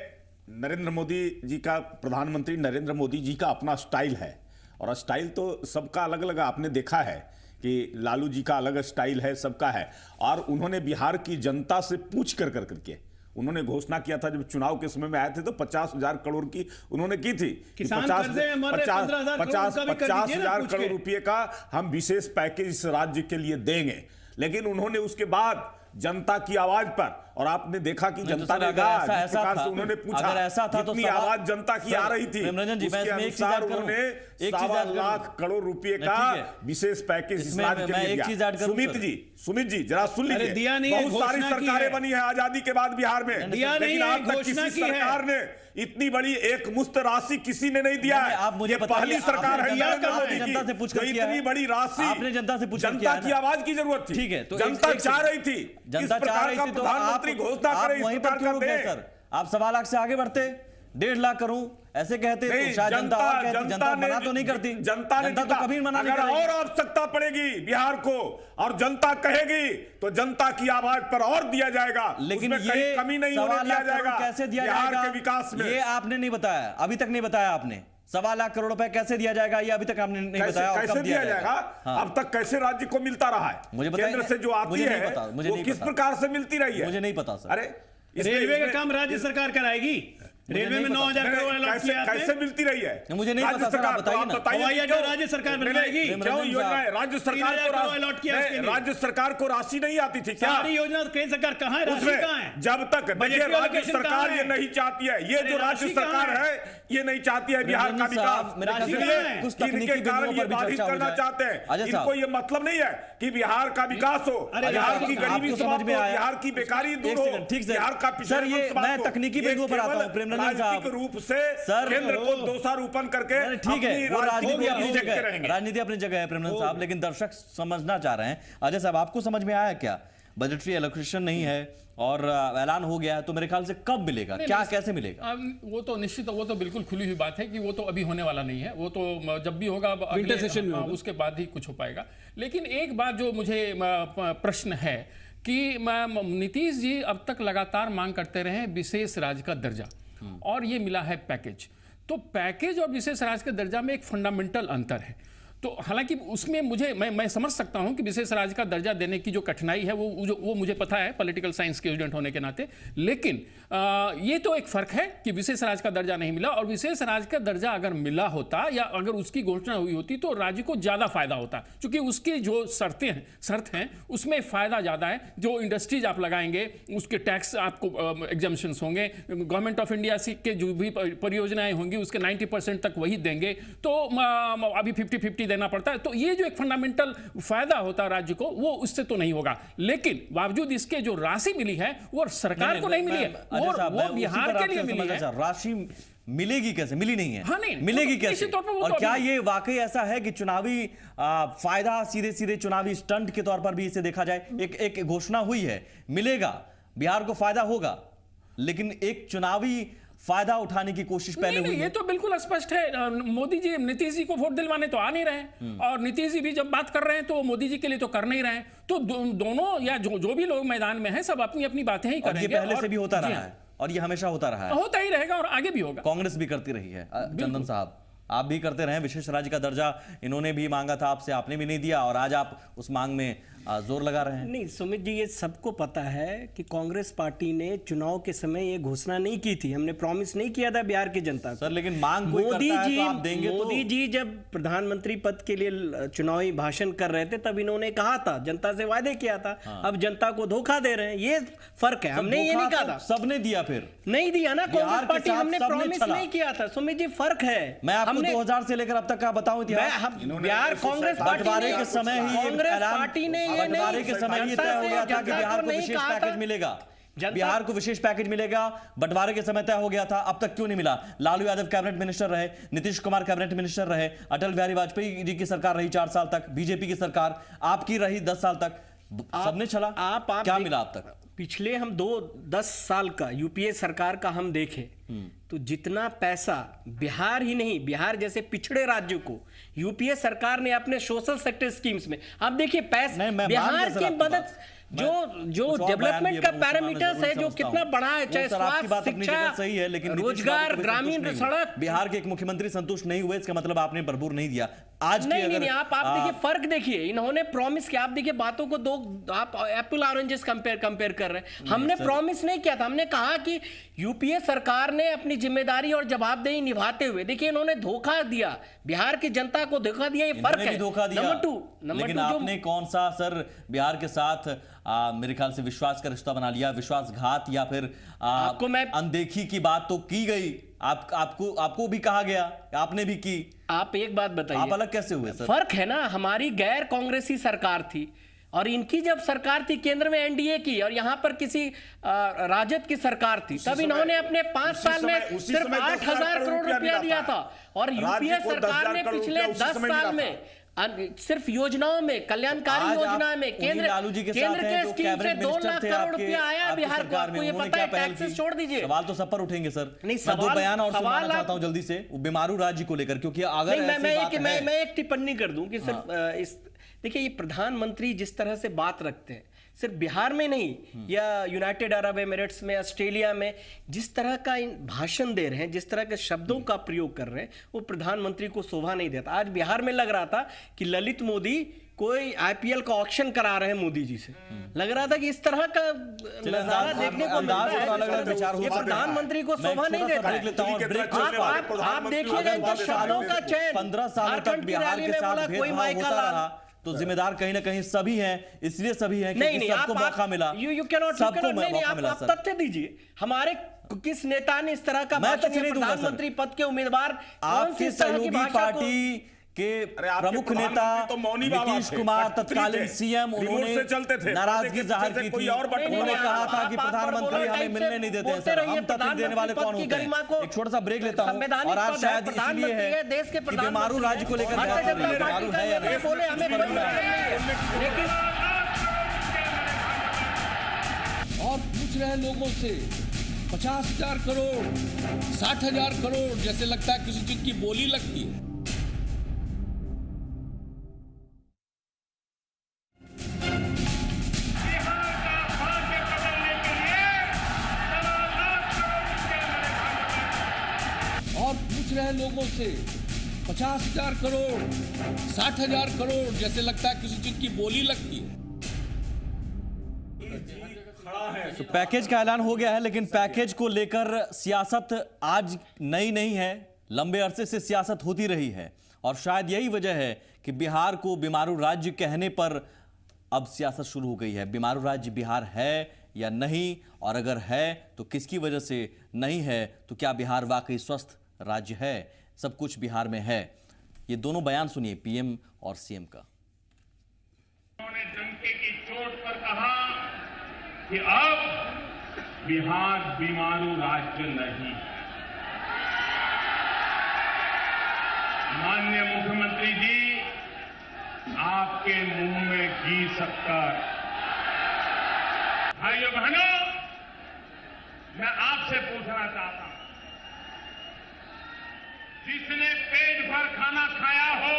[SPEAKER 6] नरेंद्र मोदी जी का, प्रधानमंत्री नरेंद्र मोदी जी का अपना स्टाइल है, और स्टाइल तो सबका अलग अलग आपने देखा है कि लालू जी का अलग स्टाइल है, सबका है। और उन्होंने बिहार की जनता से पूछ कर करके उन्होंने घोषणा किया था, जब चुनाव के समय में आए थे तो 50,000 करोड़ की उन्होंने की थी, 50,000 करोड़ रुपए का हम विशेष पैकेज इस राज्य के लिए देंगे। लेकिन उन्होंने उसके बाद जनता की आवाज पर, और आपने देखा कि जनता ने कहा, जिस प्रकार से उन्होंने पूछा, जितनी आवाज जनता की आ रही थी उसके अनुसार उन्होंने 1.25 लाख करोड़ रुपए का विशेष पैकेज इस राज्य के लिए दिया। सुमित जी जरा सुन लीजिए, बहुत सारी सरकारें बनी है आजादी के बाद बिहार में, लेकिन आज तक किसी सरकार ने इतनी बड़ी एक मुफ्त राशि किसी ने नहीं दिया है। ये पहली सरकार है नरेंद्र मोदी की जो इतनी बड़ी राशि
[SPEAKER 2] आपने जनता से पूछा,
[SPEAKER 6] जनता की आवाज की जरूरत थी।
[SPEAKER 2] ठीक है, तो
[SPEAKER 6] जनता चाह रही थी,
[SPEAKER 2] जनता चाह रही थी, तो आप वहीं पर क्यों रुक गए सर? आप 1.25 लाख से आगे बढ़ते, 1.5 लाख करूं ऐसे कहते तो शायद जनता मना तो नहीं करती। जनता तो कभी मना नहीं करेगी।
[SPEAKER 6] और आवश्यकता पड़ेगी बिहार को और जनता कहेगी तो जनता की आवाज पर और दिया जाएगा,
[SPEAKER 2] लेकिन ये
[SPEAKER 6] कमी नहीं होने दिया जाएगा।
[SPEAKER 2] कैसे दिया
[SPEAKER 6] बिहार
[SPEAKER 2] जाएगा
[SPEAKER 6] के विकास में
[SPEAKER 2] ये आपने नहीं बताया, अभी तक नहीं बताया आपने। 1.25 लाख करोड़ रुपए कैसे दिया जाएगा ये अभी तक आपने नहीं बताया।
[SPEAKER 6] कैसे दिया जाएगा? अब तक कैसे राज्य को मिलता रहा है?
[SPEAKER 2] मुझे
[SPEAKER 6] केंद्र से जो आती है वो किस प्रकार से मिलती रही है?
[SPEAKER 2] मुझे नहीं पता सर।
[SPEAKER 6] अरे
[SPEAKER 4] रेलवे का काम राज्य सरकार कराएगी। रेलवे में 9,000 करोड़ अलॉट किया है,
[SPEAKER 6] कैसे मिलती रही है?
[SPEAKER 2] मुझे नहीं पता सर, आप बताइए ना।
[SPEAKER 4] हवाई अड्डा राज्य सरकार बनवाएगी।
[SPEAKER 6] क्यों योजना है? राज्य सरकार को राशि नहीं आती थी क्या?
[SPEAKER 4] सारी योजना केंद्र सरकार कहां है, राशि कहां है?
[SPEAKER 6] जब तक राज्य सरकार ये नहीं चाहती है, ये जो राज्य सरकार है ये नहीं चाहती है बिहार का विकास, इनके कारण ये बाधित करना चाहते हैं। इनको ये मतलब नहीं है कि बिहार का विकास हो, बिहार की गरीबी समाप्त हो, बिहार की बेकारी दूर हो, बिहार का पिछड़ापन।
[SPEAKER 2] मैं तकनीकी बिंदुओं पर आता हूं
[SPEAKER 6] राजनीतिक रूप से केंद्र को दोषारोपण करके
[SPEAKER 2] ठीक है, वो
[SPEAKER 6] राजनीति
[SPEAKER 2] अपनी जगह है प्रेमनंद साहब, लेकिन दर्शक समझना चाह रहे हैं। अजय साहब, आपको समझ में आया क्या? बजटरी एलोकेशन नहीं है और ऐलान हो गया है, तो मेरे ख्याल से कब मिलेगा, क्या कैसे मिलेगा?
[SPEAKER 5] वो तो निश्चित, वो तो बिल्कुल खुली हुई बात है कि वो तो अभी होने वाला नहीं है। वो तो जब भी होगा अगले सेशन में उसके बाद ही कुछ हो पाएगा। लेकिन एक बात जो मुझे प्रश्न है कि नीतीश जी अब तक लगातार मांग करते रहे विशेष राज्य का दर्जा, और ये मिला है पैकेज। तो पैकेज और विशेष राज्य के दर्जा में एक फंडामेंटल अंतर है। तो हालांकि उसमें मैं समझ सकता हूं कि विशेष राज्य का दर्जा देने की जो कठिनाई है वो मुझे पता है पॉलिटिकल साइंस के स्टूडेंट होने के नाते। लेकिन ये तो एक फर्क है कि विशेष राज्य का दर्जा नहीं मिला, और विशेष राज्य का दर्जा अगर मिला होता या अगर उसकी घोषणा हुई होती तो राज्य को ज्यादा फायदा होता, क्योंकि उसकी जो शर्त हैं उसमें फायदा ज्यादा है। जो इंडस्ट्रीज आप लगाएंगे उसके टैक्स आपको एग्जम्पशंस होंगे, गवर्नमेंट ऑफ इंडिया के जो भी परियोजनाएं होंगी उसके 90% तक वही देंगे, तो अभी 50-50 देना पड़ता है। तो ये जो एक फंडामेंटल फायदा होता है राज्य को, वो उससे तो नहीं होगा। लेकिन बावजूद इसके जो राशि मिली है वो सरकार को नहीं मिली है, वो बिहार के लिए मिली है।
[SPEAKER 2] राशि मिलेगी कैसे? मिली नहीं है।
[SPEAKER 5] हाँ, नहीं,
[SPEAKER 2] मिलेगी कैसे? और
[SPEAKER 5] तो
[SPEAKER 2] क्या ये वाकई ऐसा है कि चुनावी फायदा, सीधे सीधे चुनावी स्टंट के तौर पर भी इसे देखा जाए? एक घोषणा हुई है, मिलेगा, बिहार को फायदा होगा, लेकिन एक चुनावी फायदा उठाने की कोशिश पहले हुई
[SPEAKER 5] है। ये तो बिल्कुल स्पष्ट है। मोदी जी नीतीश जी को वोट दिलवाने तो आ नहीं रहे हैं, और नीतीश जी भी जब बात कर रहे हैं तो मोदी जी के लिए तो कर नहीं रहे हैं। तो दोनों या जो भी लोग मैदान में हैं सब अपनी अपनी बातें ही करेंगे।
[SPEAKER 2] ये पहले से भी होता रहा है और ये हमेशा होता रहा है,
[SPEAKER 5] होता ही रहेगा और आगे भी होगा।
[SPEAKER 2] कांग्रेस भी करती रही है। चंदन साहब, आप भी करते रहे। विशेष राज्य का दर्जा इन्होंने भी मांगा था आपसे, आपने भी नहीं दिया, और आज आप उस मांग में जोर लगा रहे हैं।
[SPEAKER 7] नहीं सुमित जी, ये सबको पता है कि कांग्रेस पार्टी ने चुनाव के समय ये घोषणा नहीं की थी, हमने प्रॉमिस नहीं किया था बिहार की जनता को।
[SPEAKER 2] सर लेकिन मांग कोई करता है तो आप देंगे।
[SPEAKER 7] मोदी जी जब प्रधानमंत्री पद के लिए चुनावी भाषण कर रहे थे तब इन्होंने कहा था, जनता से वादे किया था। अब जनता को धोखा दे रहे हैं, ये फर्क है। हमने ये नहीं कहा था,
[SPEAKER 2] सबने दिया, फिर
[SPEAKER 7] नहीं दिया ना कांग्रेस पार्टी, हमने प्रॉमिस नहीं किया था। सुमित जी फर्क है।
[SPEAKER 2] मैं आपको 2000 से लेकर अब तक का बताऊं
[SPEAKER 7] बिहार कांग्रेस
[SPEAKER 2] बंटवारे के समय ही
[SPEAKER 7] कांग्रेस पार्टी ने
[SPEAKER 2] बंटवारे के समय ये तय हो गया था कि बिहार को विशेष पैकेज मिलेगा, बिहार को विशेष पैकेज मिलेगा। बंटवारे के समय तय हो गया था, अब तक क्यों नहीं मिला? लालू यादव कैबिनेट मिनिस्टर रहे, नीतीश कुमार कैबिनेट मिनिस्टर रहे, अटल बिहारी वाजपेयी जी की सरकार रही 4 साल तक, बीजेपी की सरकार आपकी रही 10 साल तक, सबने चला। आप क्या मिला अब तक?
[SPEAKER 7] पिछले हम 10 साल का यूपीए सरकार का हम देखें तो जितना पैसा बिहार ही नहीं, बिहार जैसे पिछड़े राज्यों को यूपीए सरकार ने अपने सोशल सेक्टर स्कीम्स में, आप देखिए पैसा बिहार की मदद जो डेवलपमेंट का पैरामीटर्स है जो कितना बड़ा है, चाहे स्वास्थ्य, शिक्षा,
[SPEAKER 2] सही है, लेकिन
[SPEAKER 7] रोजगार, ग्रामीण सड़क।
[SPEAKER 2] बिहार के एक मुख्यमंत्री संतुष्ट नहीं हुए, इसका मतलब आपने भरपूर नहीं दिया। आज
[SPEAKER 7] नहीं, आप देखिए फर्क देखिए, इन्होंने प्रॉमिस किया। आप देखिए बातों को दो, आप एप्पल ऑरेंजेस कंपेयर कर रहे हैं। हमने प्रॉमिस नहीं किया था, हमने कहा कि यूपीए सरकार ने अपनी जिम्मेदारी और जवाबदेही निभाते हुए, देखिए इन्होंने धोखा दिया, बिहार की जनता को धोखा दिया, ये फर्क है।
[SPEAKER 2] धोखा दिया।
[SPEAKER 7] नंबर टू,
[SPEAKER 2] लेकिन आपने कौन सा सर बिहार के साथ मेरे ख्याल से विश्वास का रिश्ता बना लिया, विश्वासघात या फिर
[SPEAKER 7] आपको मैं
[SPEAKER 2] अनदेखी की बात तो की गई, आपको भी कहा गया, आपने भी की।
[SPEAKER 7] आप एक बात बताइए,
[SPEAKER 2] आप अलग कैसे हुए सर?
[SPEAKER 7] फर्क है ना, हमारी गैर कांग्रेसी सरकार थी और इनकी जब सरकार थी केंद्र में एनडीए की, और यहां पर किसी राजद की सरकार थी, तब इन्होंने अपने 5 साल में सिर्फ 8,000 करोड़ रुपया दिया था। और यूपीए सरकार ने पिछले 10 साल में सिर्फ योजनाओं में, कल्याणकारी योजना में, केंद्र के स्कीम से 2 लाख करोड़ रुपया आया बिहार को। आपको ये पता है? टैक्सेस छोड़ दीजिए,
[SPEAKER 2] सवाल तो सब पर उठेंगे सर।
[SPEAKER 7] नहीं,
[SPEAKER 2] मैं 2 बयान और सुनाना चाहता हूं जल्दी से बीमारू राज्य को लेकर, क्योंकि अगर
[SPEAKER 7] मैं एक टिप्पणी कर दूं कि सिर्फ देखिए, ये प्रधानमंत्री जिस तरह से बात रखते हैं, सिर्फ बिहार में नहीं या यूनाइटेड अरब एमिरेट्स में, ऑस्ट्रेलिया में जिस तरह का भाषण दे रहे हैं, जिस तरह के शब्दों का प्रयोग कर रहे हैं, वो प्रधानमंत्री को शोभा नहीं देता। आज बिहार में लग रहा था कि ललित मोदी कोई आईपीएल का ऑक्शन करा रहे हैं मोदी जी से, लग रहा था कि इस तरह का नजारा देखने को मिलता है। ये प्रधानमंत्री को शोभा नहीं देता है। आप देखिएगा शब्दों का चयन,
[SPEAKER 2] 15 साल तक बिहार के साथ भेदभाव होता रहा, तो जिम्मेदार कहीं ना कहीं सभी हैं, इसलिए सभी हैं क्योंकि सबको मौका मिला।
[SPEAKER 7] सबको मौका मिला। आप तथ्य दीजिए, हमारे किस नेता ने इस तरह का प्रधानमंत्री पद के उम्मीदवार,
[SPEAKER 2] आपकी सहयोगी पार्टी के प्रमुख नेता नीतीश कुमार, तत्कालीन सीएम, उन्होंने नाराजगी जाहिर की थी। उन्होंने कहा था कि प्रधानमंत्री हमें मिलने नहीं देते हैं सर, हम तथ्य देने वाले कौन होते हैं? एक छोटा सा ब्रेक लेता हूं, और आज शायद इसलिए है कि बीमारू राज्य को लेकर बीमारू है या नहीं।
[SPEAKER 1] और पूछ रहे हैं लोगों से 50,000 करोड़, 60,000 करोड़, जैसे लगता है किसी चीज की बोली लगती है। पूछ रहे हैं लोगों से 50,000 करोड़, 60,000 करोड़, जैसे लगता है किसी चीज की बोली लगती है।
[SPEAKER 2] तो पैकेज का ऐलान हो गया है, लेकिन पैकेज को लेकर सियासत आज नई नहीं है, लंबे अरसे से सियासत होती रही है, और शायद यही वजह है कि बिहार को बीमारू राज्य कहने पर अब सियासत शुरू हो गई है। बीमारू राज्य बिहार है या नहीं, और अगर है तो किसकी वजह से नहीं है, तो क्या बिहार वाकई स्वस्थ राज्य है? सब कुछ बिहार में है। ये दोनों बयान सुनिए पीएम और सीएम का।
[SPEAKER 3] उन्होंने डंके की चोट पर कहा कि अब बिहार बीमारू राज्य नहीं। माननीय मुख्यमंत्री जी, आपके मुंह में घी शक्कर। भाइयों बहनों, मैं आपसे पूछना चाहता हूं, जिसने पेट भर खाना खाया हो,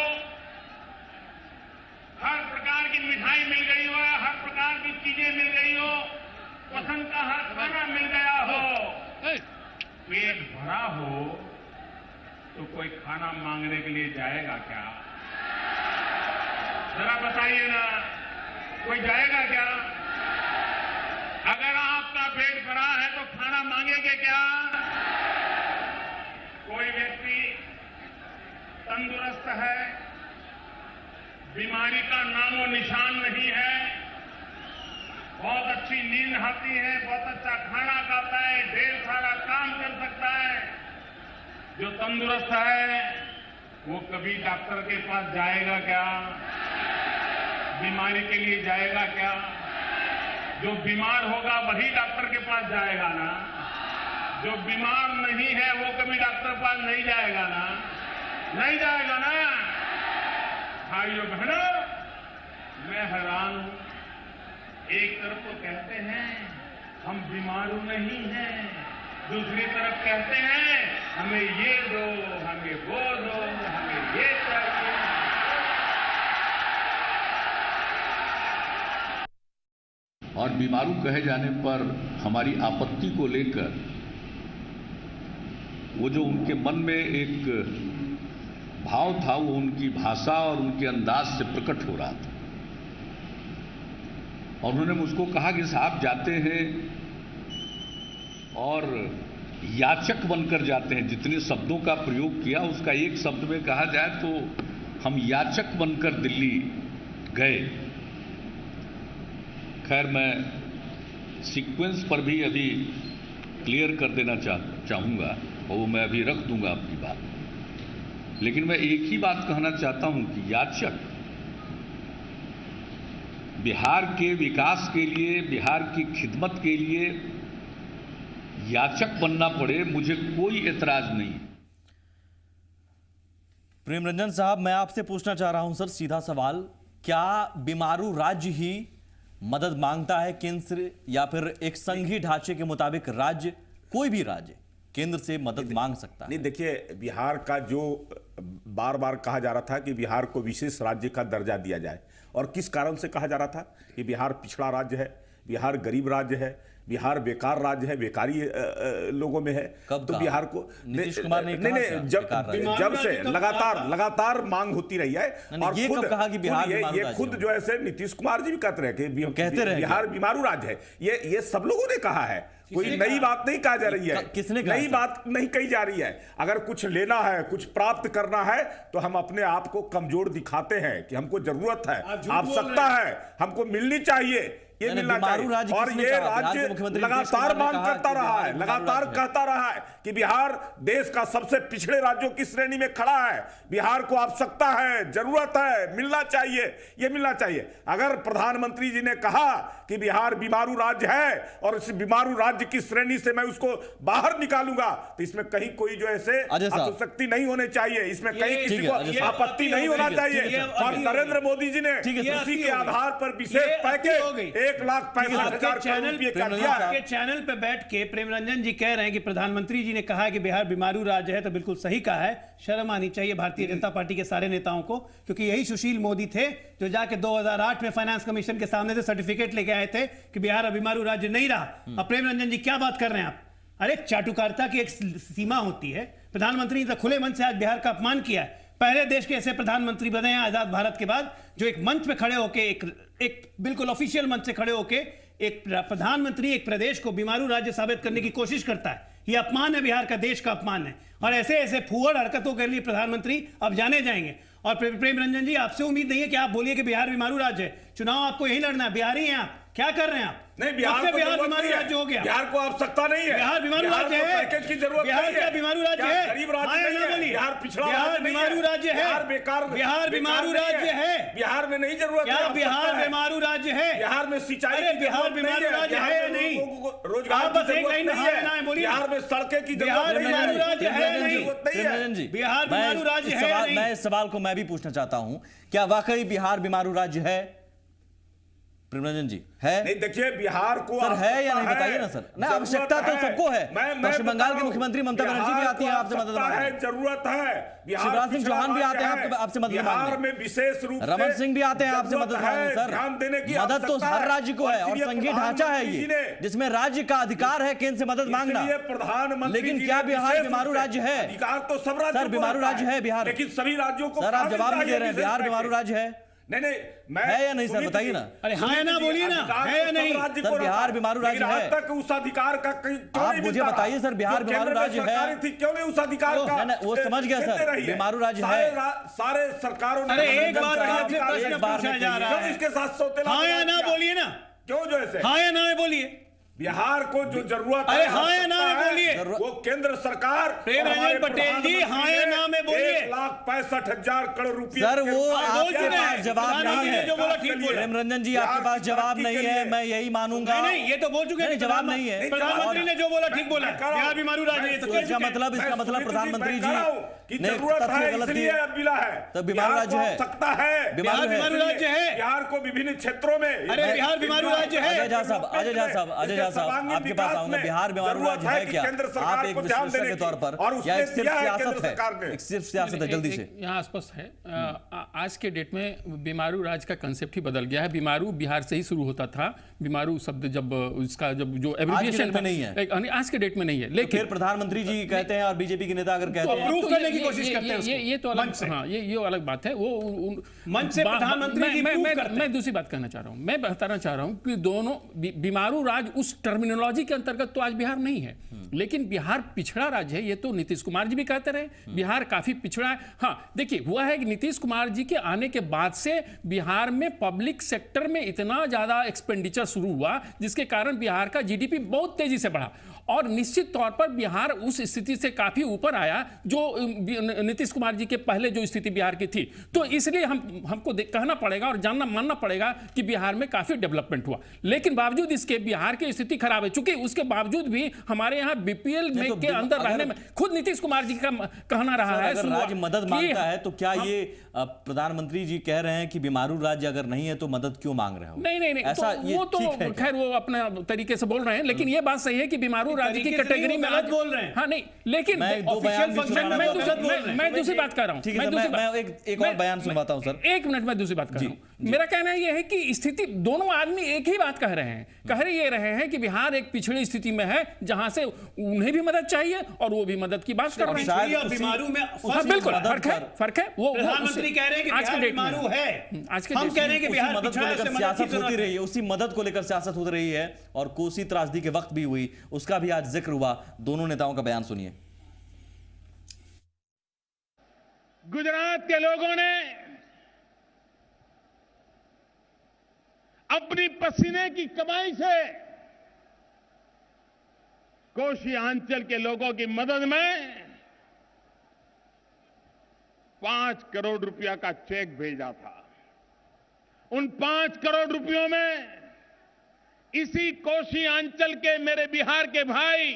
[SPEAKER 3] हर प्रकार की मिठाई मिल गई हो, हर प्रकार की चीजें मिल गई हो, पसंद का हर खाना मिल गया हो, पेट भरा हो, तो कोई खाना मांगने के लिए जाएगा क्या? जरा बताइए ना, कोई जाएगा क्या? अगर आपका पेट भरा है तो खाना मांगेंगे क्या? कोई व्यक्ति तंदुरुस्त है, बीमारी का नामो निशान नहीं है, बहुत अच्छी नींद आती है, बहुत अच्छा खाना खाता है, ढेर सारा काम कर सकता है, जो तंदुरुस्त है वो कभी डॉक्टर के पास जाएगा क्या? बीमारी के लिए जाएगा क्या? जो बीमार होगा वही डॉक्टर के पास जाएगा ना। जो बीमार नहीं है वो कभी डॉक्टर के पास नहीं जाएगा ना, नहीं जाएगा ना। भाइयों बहनों, मैं हैरान हूं, एक तरफ तो कहते हैं हम बीमारू नहीं हैं, दूसरी तरफ कहते हैं हमें ये दो, हमें वो दो, हमें ये चाहिए।
[SPEAKER 1] और बीमारू कहे जाने पर हमारी आपत्ति को लेकर वो जो उनके मन में एक भाव था वो उनकी भाषा और उनके अंदाज से प्रकट हो रहा था। और उन्होंने मुझको कहा कि साहब जाते हैं और याचक बनकर जाते हैं। जितने शब्दों का प्रयोग किया उसका एक शब्द में कहा जाए तो हम याचक बनकर दिल्ली गए। खैर मैं सीक्वेंस पर भी अभी क्लियर कर देना चाहूँगा और वो मैं अभी रख दूंगा अपनी बात। लेकिन मैं एक ही बात कहना चाहता हूं कि याचक बिहार के विकास के लिए, बिहार की खिदमत के लिए याचक बनना पड़े, मुझे कोई एतराज नहीं।
[SPEAKER 2] प्रेम रंजन साहब, मैं आपसे पूछना चाह रहा हूं सर सीधा सवाल, क्या बीमारू राज्य ही मदद मांगता है केंद्र, या फिर एक संघीय ढांचे के मुताबिक राज्य, कोई भी राज्य केंद्र से मदद मांग सकता है?
[SPEAKER 6] नहीं, देखिए, बिहार का जो बार बार कहा जा रहा था कि बिहार को विशेष राज्य का दर्जा दिया जाए, और किस कारण से कहा जा रहा था कि बिहार पिछड़ा राज्य है, बिहार गरीब राज्य है, बिहार बेकार राज्य है, बेकारी लोगों में है।
[SPEAKER 2] कब
[SPEAKER 6] तो बिहार को
[SPEAKER 2] नीतीश कुमार ने
[SPEAKER 6] नहीं, जब से लगातार मांग होती रही है। और
[SPEAKER 2] ये कब कहा कि बिहार
[SPEAKER 6] ये खुद जो है नीतीश कुमार जी भी कहते रहे कि बिहार बीमारू राज्य है। ये सब लोगों ने कहा है, कोई नई बात नहीं कहा जा रही है,
[SPEAKER 2] किसने
[SPEAKER 6] नई बात नहीं कही जा रही है। अगर कुछ लेना है, कुछ प्राप्त करना है तो हम अपने आप को कमजोर दिखाते हैं कि हमको जरूरत है, आवश्यकता है, हमको मिलनी चाहिए, ये मिलना चाहिए। और ये राज्य लगातार मांग करता रहा है, लगातार कहता रहा है कि बिहार देश का सबसे पिछड़े राज्यों की श्रेणी में खड़ा है, बिहार को आवश्यकता है, जरूरत है, मिलना चाहिए, ये मिलना चाहिए। अगर प्रधानमंत्री जी ने कहा कि बिहार बीमारू राज्य है और इस बीमारू राज्य की श्रेणी से मैं उसको बाहर निकालूंगा, तो इसमें कहीं कोई जो ऐसे आत्मशक्ति नहीं होने चाहिए, इसमें कहीं किसी को आपत्ति नहीं होना चाहिए। और नरेंद्र मोदी जी ने उसी के आधार पर विशेष पैकेज 1,65,000
[SPEAKER 4] के चैनल पे बैठ के प्रेम रंजन जी कह रहे हैं कि प्रधानमंत्री जी ने कहा कि बिहार बीमारू राज्य है, तो बिल्कुल सही कहा है। शर्म आनी चाहिए भारतीय जनता पार्टी के सारे नेताओं को, क्योंकि यही सुशील मोदी थे जो जाके 2008 में फाइनेंस कमीशन के सामने से सर्टिफिकेट लेके आए थे कि बिहार बीमारू राज्य नहीं रहा। अब प्रेम रंजन जी क्या बात कर रहे हैं आप? अरे चाटुकारिता की एक सीमा होती है। प्रधानमंत्री ने खुले मन से आज बिहार का अपमान किया है। पहले देश के ऐसे प्रधानमंत्री बने हैं आजाद भारत के बाद जो एक मंच पे खड़े होके, एक बिल्कुल ऑफिशियल मंच से खड़े होके एक प्रधानमंत्री एक प्रदेश को बीमारू राज्य साबित करने की कोशिश करता है। ये अपमान है, बिहार का देश का अपमान है। और ऐसे ऐसे फूहड़ हरकतों के लिए प्रधानमंत्री अब जाने जाएंगे। और प्रेम रंजन जी, आपसे उम्मीद नहीं है कि आप बोलिए कि बिहार बीमारू राज्य है। चुनाव आपको यही लड़ना है, बिहारी हैं आप, क्या कर रहे हैं आप?
[SPEAKER 6] नहीं, बिहार बीमारू राज्य हो गया, बिहार को आवश्यकता नहीं है,
[SPEAKER 4] बिहार बीमारू राज्य है,
[SPEAKER 6] पैकेज की जरूरत
[SPEAKER 4] बिहार
[SPEAKER 6] नहीं है,
[SPEAKER 4] क्या बीमारू राज्य है?
[SPEAKER 6] गरीब राज्य नहीं है, बिहार पिछड़ा
[SPEAKER 4] बिहार बीमारू राज्य है,
[SPEAKER 6] बिहार बेकार,
[SPEAKER 4] बिहार बीमारू राज्य है,
[SPEAKER 6] बिहार में नहीं जरूरत
[SPEAKER 4] क्या बिहार बीमारू राज्य है?
[SPEAKER 6] बिहार में सिंचाई,
[SPEAKER 4] बिहार बीमारू राज्य है या नहीं?
[SPEAKER 6] रोजगार
[SPEAKER 4] बस एक लाइन में बोलिए,
[SPEAKER 6] बिहार में सड़कें की
[SPEAKER 4] बिहार बीमारू राज्य है नहीं? बिहार बीमारू राज्य है?
[SPEAKER 2] मैं इस सवाल को मैं भी पूछना चाहता हूं, क्या वाकई बिहार बीमारू राज्य है? प्रेमरंजन जी है?
[SPEAKER 6] नहीं, देखिए बिहार को
[SPEAKER 2] सर है या नहीं बताइए ना सर। नहीं, आवश्यकता तो सबको है। पश्चिम बंगाल की मुख्यमंत्री ममता बनर्जी भी आती है आपसे मदद मांगने,
[SPEAKER 6] जरूरत है।
[SPEAKER 2] शिवराज सिंह चौहान भी आते हैं आपसे मदद
[SPEAKER 6] बिहार
[SPEAKER 2] मांगने,
[SPEAKER 6] में विशेष रूप से
[SPEAKER 2] रमन सिंह भी आते हैं आपसे मदद मांगने। सर
[SPEAKER 6] ध्यान देने की
[SPEAKER 2] मदद तो हर राज्य को है, और
[SPEAKER 6] इसलिए
[SPEAKER 2] संघीय ढांचा है ये, जिसमें राज्य का अधिकार है केंद्र से मदद मांगना।
[SPEAKER 6] प्रधानमंत्री,
[SPEAKER 2] लेकिन क्या बिहार बीमारू राज्य है?
[SPEAKER 6] अधिकार तो सब राज्यों
[SPEAKER 2] सर बीमारू राज्य है बिहार,
[SPEAKER 6] लेकिन सभी राज्यों को।
[SPEAKER 2] सर आप जवाब नहीं दे रहे हैं, बिहार बीमारू राज्य है?
[SPEAKER 6] नहीं, मैं
[SPEAKER 2] है या नहीं सर बताइए ना।
[SPEAKER 4] अरे हाँ या ना बोलिए ना, है या नहीं?
[SPEAKER 2] सर बिहार बीमारू राज्य है?
[SPEAKER 6] आज तक उस अधिकार का
[SPEAKER 2] आप मुझे बताइए सर, बिहार बीमारू राज्य है?
[SPEAKER 6] क्यों नहीं उस अधिकार का?
[SPEAKER 2] वो समझ गया सर, बीमारू राज्य है।
[SPEAKER 6] सारे सरकारों ने।
[SPEAKER 4] अरे एक बार आपसे प्रश्न पूछा जा रहा है,
[SPEAKER 6] इसके साथ सौतेला।
[SPEAKER 4] हाँ या ना बोलिए ना।
[SPEAKER 6] क्यों जो ऐसे?
[SPEAKER 4] हाँ या ना बोलिए।
[SPEAKER 6] बिहार को जो जरूरत है,
[SPEAKER 4] अरे हाँ या ना में बोलिए,
[SPEAKER 6] वो केंद्र सरकार।
[SPEAKER 4] प्रेमरंजन पटेल जी हाँ या ना में बोलिए।
[SPEAKER 6] 1,65,000 करोड़ रुपए।
[SPEAKER 2] सर वो आपके पास जवाब नहीं है।
[SPEAKER 4] जो बोला ठीक बोला।
[SPEAKER 2] प्रेमरंजन जी आपके पास जवाब नहीं है, मैं यही मानूंगा।
[SPEAKER 4] नहीं ये तो बोल चुके हैं,
[SPEAKER 2] जवाब नहीं है।
[SPEAKER 4] प्रधानमंत्री ने जो बोला ठीक बोला, बिहार बीमारू राज्य है। तो
[SPEAKER 2] इसका मतलब प्रधानमंत्री जी
[SPEAKER 6] ने तथ्य गलत दिए, मिला है
[SPEAKER 2] तब बीमारू राज्य है,
[SPEAKER 6] सकता है।
[SPEAKER 4] बिहार बीमारू राज्य है।
[SPEAKER 6] बिहार को विभिन्न क्षेत्रों में।
[SPEAKER 4] अरे बिहार बीमारू राज्य है।
[SPEAKER 2] अजय झा साहब आपके पास आऊंगा। बिहार बीमारू राज्य है क्या? आप एक विश्लेषक के तौर पर, या एक सिर्फ सियासत है? एक सिर्फ सियासत है, जल्दी से।
[SPEAKER 5] यहाँ स्पष्ट है, आज के डेट में बीमारू राज्य का कंसेप्ट ही बदल गया है। बीमारू बिहार से ही शुरू होता था। बीमारू शब्द जब उसका जो एब्रिविएशन
[SPEAKER 2] में नहीं है,
[SPEAKER 5] आज के डेट में नहीं है। लेकिन
[SPEAKER 2] फिर प्रधानमंत्री जी कहते हैं और बीजेपी के नेता अगर कहते हैं,
[SPEAKER 4] प्रूफ करने की कोशिश करते हैं,
[SPEAKER 5] ये तो अलग, हाँ ये अलग बात है। वो
[SPEAKER 4] मंच से प्रधानमंत्री जी प्रूफ करते हैं।
[SPEAKER 5] मैं दूसरी बात कहना चाह रहा हूँ, मैं बताना चाह रहा हूँ कि दोनों बीमारू राज्य उस टर्मिनोलॉजी के अंतर्गत तो आज बिहार नहीं है, लेकिन बिहार पिछड़ा राज्य है। ये तो नीतीश कुमार जी भी कहते रहे, बिहार काफी पिछड़ा है। हाँ देखिए, हुआ है कि नीतीश कुमार जी के आने के बाद से बिहार में पब्लिक सेक्टर में इतना ज्यादा एक्सपेंडिचर शुरू हुआ, जिसके कारण बिहार का जीडीपी बहुत तेजी से बढ़ा, और निश्चित तौर पर बिहार उस स्थिति से काफी ऊपर आया जो नीतीश कुमार जी के पहले जो स्थिति बिहार की थी। तो इसलिए हमको कहना पड़ेगा और जानना मानना पड़ेगा कि बिहार में काफी डेवलपमेंट हुआ, लेकिन बावजूद इसके बिहार की स्थिति खराब है। चूंकि उसके बावजूद भी हमारे यहाँ बीपीएल में के अंदर रहने में खुद नीतीश कुमार जी का कहना रहा है,
[SPEAKER 2] अगर राज्य मदद मांगता है तो क्या ये प्रधानमंत्री जी कह रहे हैं कि बीमारू राज्य अगर नहीं है तो मदद क्यों मांग रहे हो?
[SPEAKER 5] नहीं, ऐसा वो तो खैर वो अपने तरीके से बोल रहे हैं, लेकिन ये बात सही है कि बीमारू राज्य की कैटेगरी में आज बोल रहे हैं। हाँ नहीं, लेकिन ऑफिशियल फंक्शन में मैं दूसरी बात कर रहा हूँ।
[SPEAKER 2] मैं एक और बयान सुनवाता हूँ सर।
[SPEAKER 5] एक मिनट, मैं दूसरी बात कर रहा हूँ। मेरा कहना यह है कि स्थिति, दोनों आदमी एक ही बात कह रहे हैं, कह रहे हैं कि बिहार एक पिछड़ी स्थिति में है, जहां से उन्हें भी मदद चाहिए और वो भी मदद की बात कर रहे हैं।
[SPEAKER 4] बीमारू में
[SPEAKER 5] बिल्कुल फर्क है। वो
[SPEAKER 4] प्रधानमंत्री कह रहे हैं कि बिहार बीमारू है,
[SPEAKER 5] आज के
[SPEAKER 4] हम कह रहे हैं कि बिहार
[SPEAKER 2] मदद को लेकर सियासत होती रही है, उसी मदद को लेकर सियासत होती रही है, और कोसी त्रासदी के वक्त भी हुई, उसका भी आज जिक्र हुआ। दोनों नेताओं का बयान सुनिए।
[SPEAKER 3] गुजरात के लोगों ने अपनी पसीने की कमाई से कोसी अंचल के लोगों की मदद में 5 करोड़ रुपया का चेक भेजा था। उन 5 करोड़ रुपयों में इसी कोसी अंचल के मेरे बिहार के भाई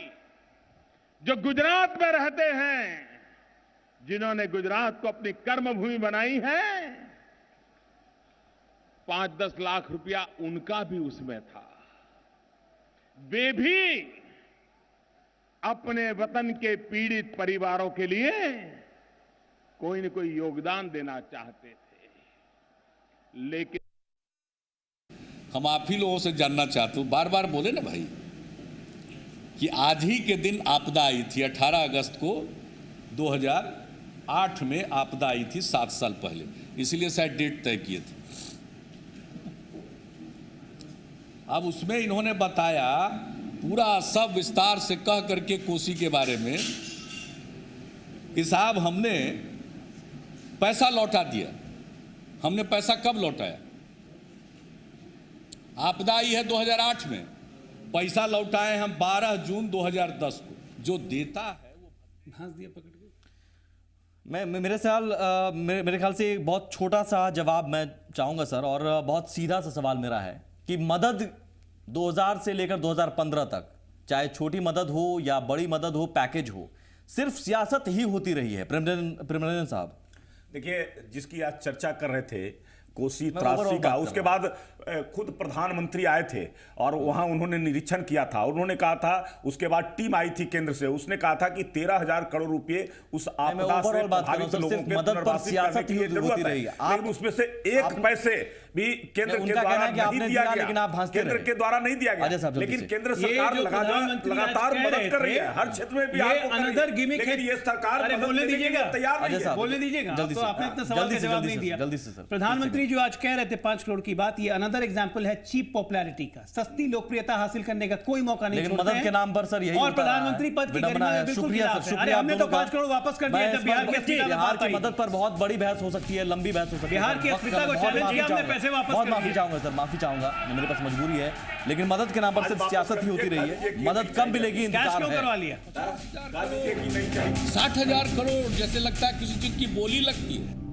[SPEAKER 3] जो गुजरात में रहते हैं, जिन्होंने गुजरात को अपनी कर्मभूमि बनाई है, 5-10 लाख रुपया उनका भी उसमें था। वे भी अपने वतन के पीड़ित परिवारों के लिए कोई न कोई योगदान देना चाहते थे। लेकिन
[SPEAKER 1] हम आप ही लोगों से जानना चाहते हो, बार बार बोले ना भाई कि आज ही के दिन आपदा आई थी। 18 अगस्त को 2008 में आपदा आई थी, 7 साल पहले, इसलिए शायद डेट तय किए थे। अब उसमें इन्होंने बताया पूरा सब विस्तार से कह करके कोसी के बारे में कि साहब हमने पैसा लौटा दिया। हमने पैसा कब लौटाया? आपदा आई है 2008 में, पैसा लौटाए हम 12 जून 2010 को। जो देता है वो
[SPEAKER 4] घास दिया पकड़ के।
[SPEAKER 2] मेरे ख्याल से एक बहुत छोटा सा जवाब मैं चाहूंगा सर, और बहुत सीधा सा सवाल मेरा है कि मदद 2000 से लेकर 2015 तक, चाहे छोटी मदद हो या बड़ी मदद हो, पैकेज हो, सिर्फ सियासत ही होती रही है। प्रेमरंजन साहब,
[SPEAKER 6] देखिए, जिसकी आज चर्चा कर रहे थे कोसी
[SPEAKER 2] मैं
[SPEAKER 6] त्रासी
[SPEAKER 2] overall
[SPEAKER 6] का।
[SPEAKER 2] बात कर
[SPEAKER 6] उसके
[SPEAKER 2] रहा
[SPEAKER 6] बाद खुद प्रधानमंत्री आए थे और वहां उन्होंने निरीक्षण किया था। उन्होंने कहा था, उसके बाद टीम आई थी केंद्र से, उसने कहा था कि 13,000 करोड़ रुपए उस आपदा से
[SPEAKER 2] overall बात कर रहा हूं
[SPEAKER 6] प्रभावित
[SPEAKER 2] सर,
[SPEAKER 6] लोगों
[SPEAKER 2] सिर्फ
[SPEAKER 6] के
[SPEAKER 2] मदद पर
[SPEAKER 6] पुनर्वासित
[SPEAKER 2] सियासत
[SPEAKER 6] करने के लिए
[SPEAKER 2] ही
[SPEAKER 6] जरूरत
[SPEAKER 2] होती
[SPEAKER 6] है।
[SPEAKER 2] रही है।
[SPEAKER 6] लेकिन उसमें से एक पैसे भी केंद्र के
[SPEAKER 2] उनका कहना
[SPEAKER 6] द्वारा
[SPEAKER 2] है कि आपने
[SPEAKER 6] नहीं दिया
[SPEAKER 2] दिया,
[SPEAKER 6] गया,
[SPEAKER 2] लेकिन आप भांसते
[SPEAKER 6] केंद्र
[SPEAKER 2] रहे।
[SPEAKER 6] के द्वारा नहीं दिया
[SPEAKER 2] अजय साहब,
[SPEAKER 6] गया,
[SPEAKER 2] जल्दी
[SPEAKER 6] लेकिन
[SPEAKER 2] से।
[SPEAKER 6] केंद्र
[SPEAKER 4] ये
[SPEAKER 6] सरकार
[SPEAKER 4] जो प्रधानमंत्री आज
[SPEAKER 6] लगातार
[SPEAKER 4] कह
[SPEAKER 6] मदद
[SPEAKER 4] रहे
[SPEAKER 6] कर रही है,
[SPEAKER 4] थे,
[SPEAKER 6] हर क्षेत्र में भी
[SPEAKER 4] ये
[SPEAKER 6] आपको कर रही
[SPEAKER 4] अनदर
[SPEAKER 6] है।
[SPEAKER 4] गिमिक है।
[SPEAKER 6] लेकिन ये सरकार
[SPEAKER 4] अरे
[SPEAKER 6] मदद
[SPEAKER 4] बोलने
[SPEAKER 6] देने के लिए
[SPEAKER 4] दीजिएगा,
[SPEAKER 6] तैयार नहीं
[SPEAKER 2] अजय
[SPEAKER 6] है।
[SPEAKER 2] साहब,
[SPEAKER 4] बोलने दीजिएगा,
[SPEAKER 2] जल्दी
[SPEAKER 4] तो
[SPEAKER 2] से,
[SPEAKER 4] आपने इतना सवाल का जवाब नहीं दिया।
[SPEAKER 2] जल्दी से सर,
[SPEAKER 4] प्रधानमंत्री जो आज कह रहे थे 5 करोड़ की बात, ये अनदर एग्जांपल है चीप पॉपुलैरिटी का। सस्ती लोकप्रियता हासिल करने का कोई मौका नहीं
[SPEAKER 2] लेकिन
[SPEAKER 4] छोड़ते
[SPEAKER 2] मदद
[SPEAKER 4] हैं।
[SPEAKER 2] के नाम पर सर यही
[SPEAKER 4] और
[SPEAKER 2] होता रहा है।
[SPEAKER 4] प्रधानमंत्री पद की
[SPEAKER 2] विडंबना
[SPEAKER 4] गरिमा
[SPEAKER 2] है।
[SPEAKER 4] में बिल्कुल
[SPEAKER 2] शुक्रिया
[SPEAKER 4] खिलाफ
[SPEAKER 2] सर,
[SPEAKER 4] है। अरे
[SPEAKER 2] शुक्रिया
[SPEAKER 4] हमने
[SPEAKER 2] आप
[SPEAKER 4] तो
[SPEAKER 2] दोनों
[SPEAKER 4] 5 करोड़ वापस कर दिया
[SPEAKER 2] मैं
[SPEAKER 4] जब
[SPEAKER 2] इस
[SPEAKER 4] बिहार
[SPEAKER 2] पर-
[SPEAKER 4] की अस्मिता में
[SPEAKER 2] बिहार
[SPEAKER 4] बात
[SPEAKER 2] की
[SPEAKER 4] आई।
[SPEAKER 2] मदद पर बहुत बड़ी बहस हो सकती है, लंबी बहस हो सकती है।
[SPEAKER 4] बिहार की
[SPEAKER 2] वक्त
[SPEAKER 4] अस्मिता
[SPEAKER 2] का
[SPEAKER 4] को
[SPEAKER 2] बहुत
[SPEAKER 4] challenge
[SPEAKER 2] माफी
[SPEAKER 4] किया, हमने
[SPEAKER 2] चाहूंगा।
[SPEAKER 4] पैसे वापस
[SPEAKER 2] बहुत
[SPEAKER 4] कर
[SPEAKER 2] माफी
[SPEAKER 4] दिए।
[SPEAKER 2] चाहूंगा सर, माफी चाहूंगा, मेरे पास मजबूरी है। लेकिन मदद के नाम पर सिर्फ सियासत ही होती रही है। मदद कब मिलेगी
[SPEAKER 4] कैश
[SPEAKER 2] इंतजार
[SPEAKER 4] क्यों करवा
[SPEAKER 2] है।
[SPEAKER 4] लिया?
[SPEAKER 1] 60,000 करोड़ जैसे लगता है किसी चीज की बोली लगती है।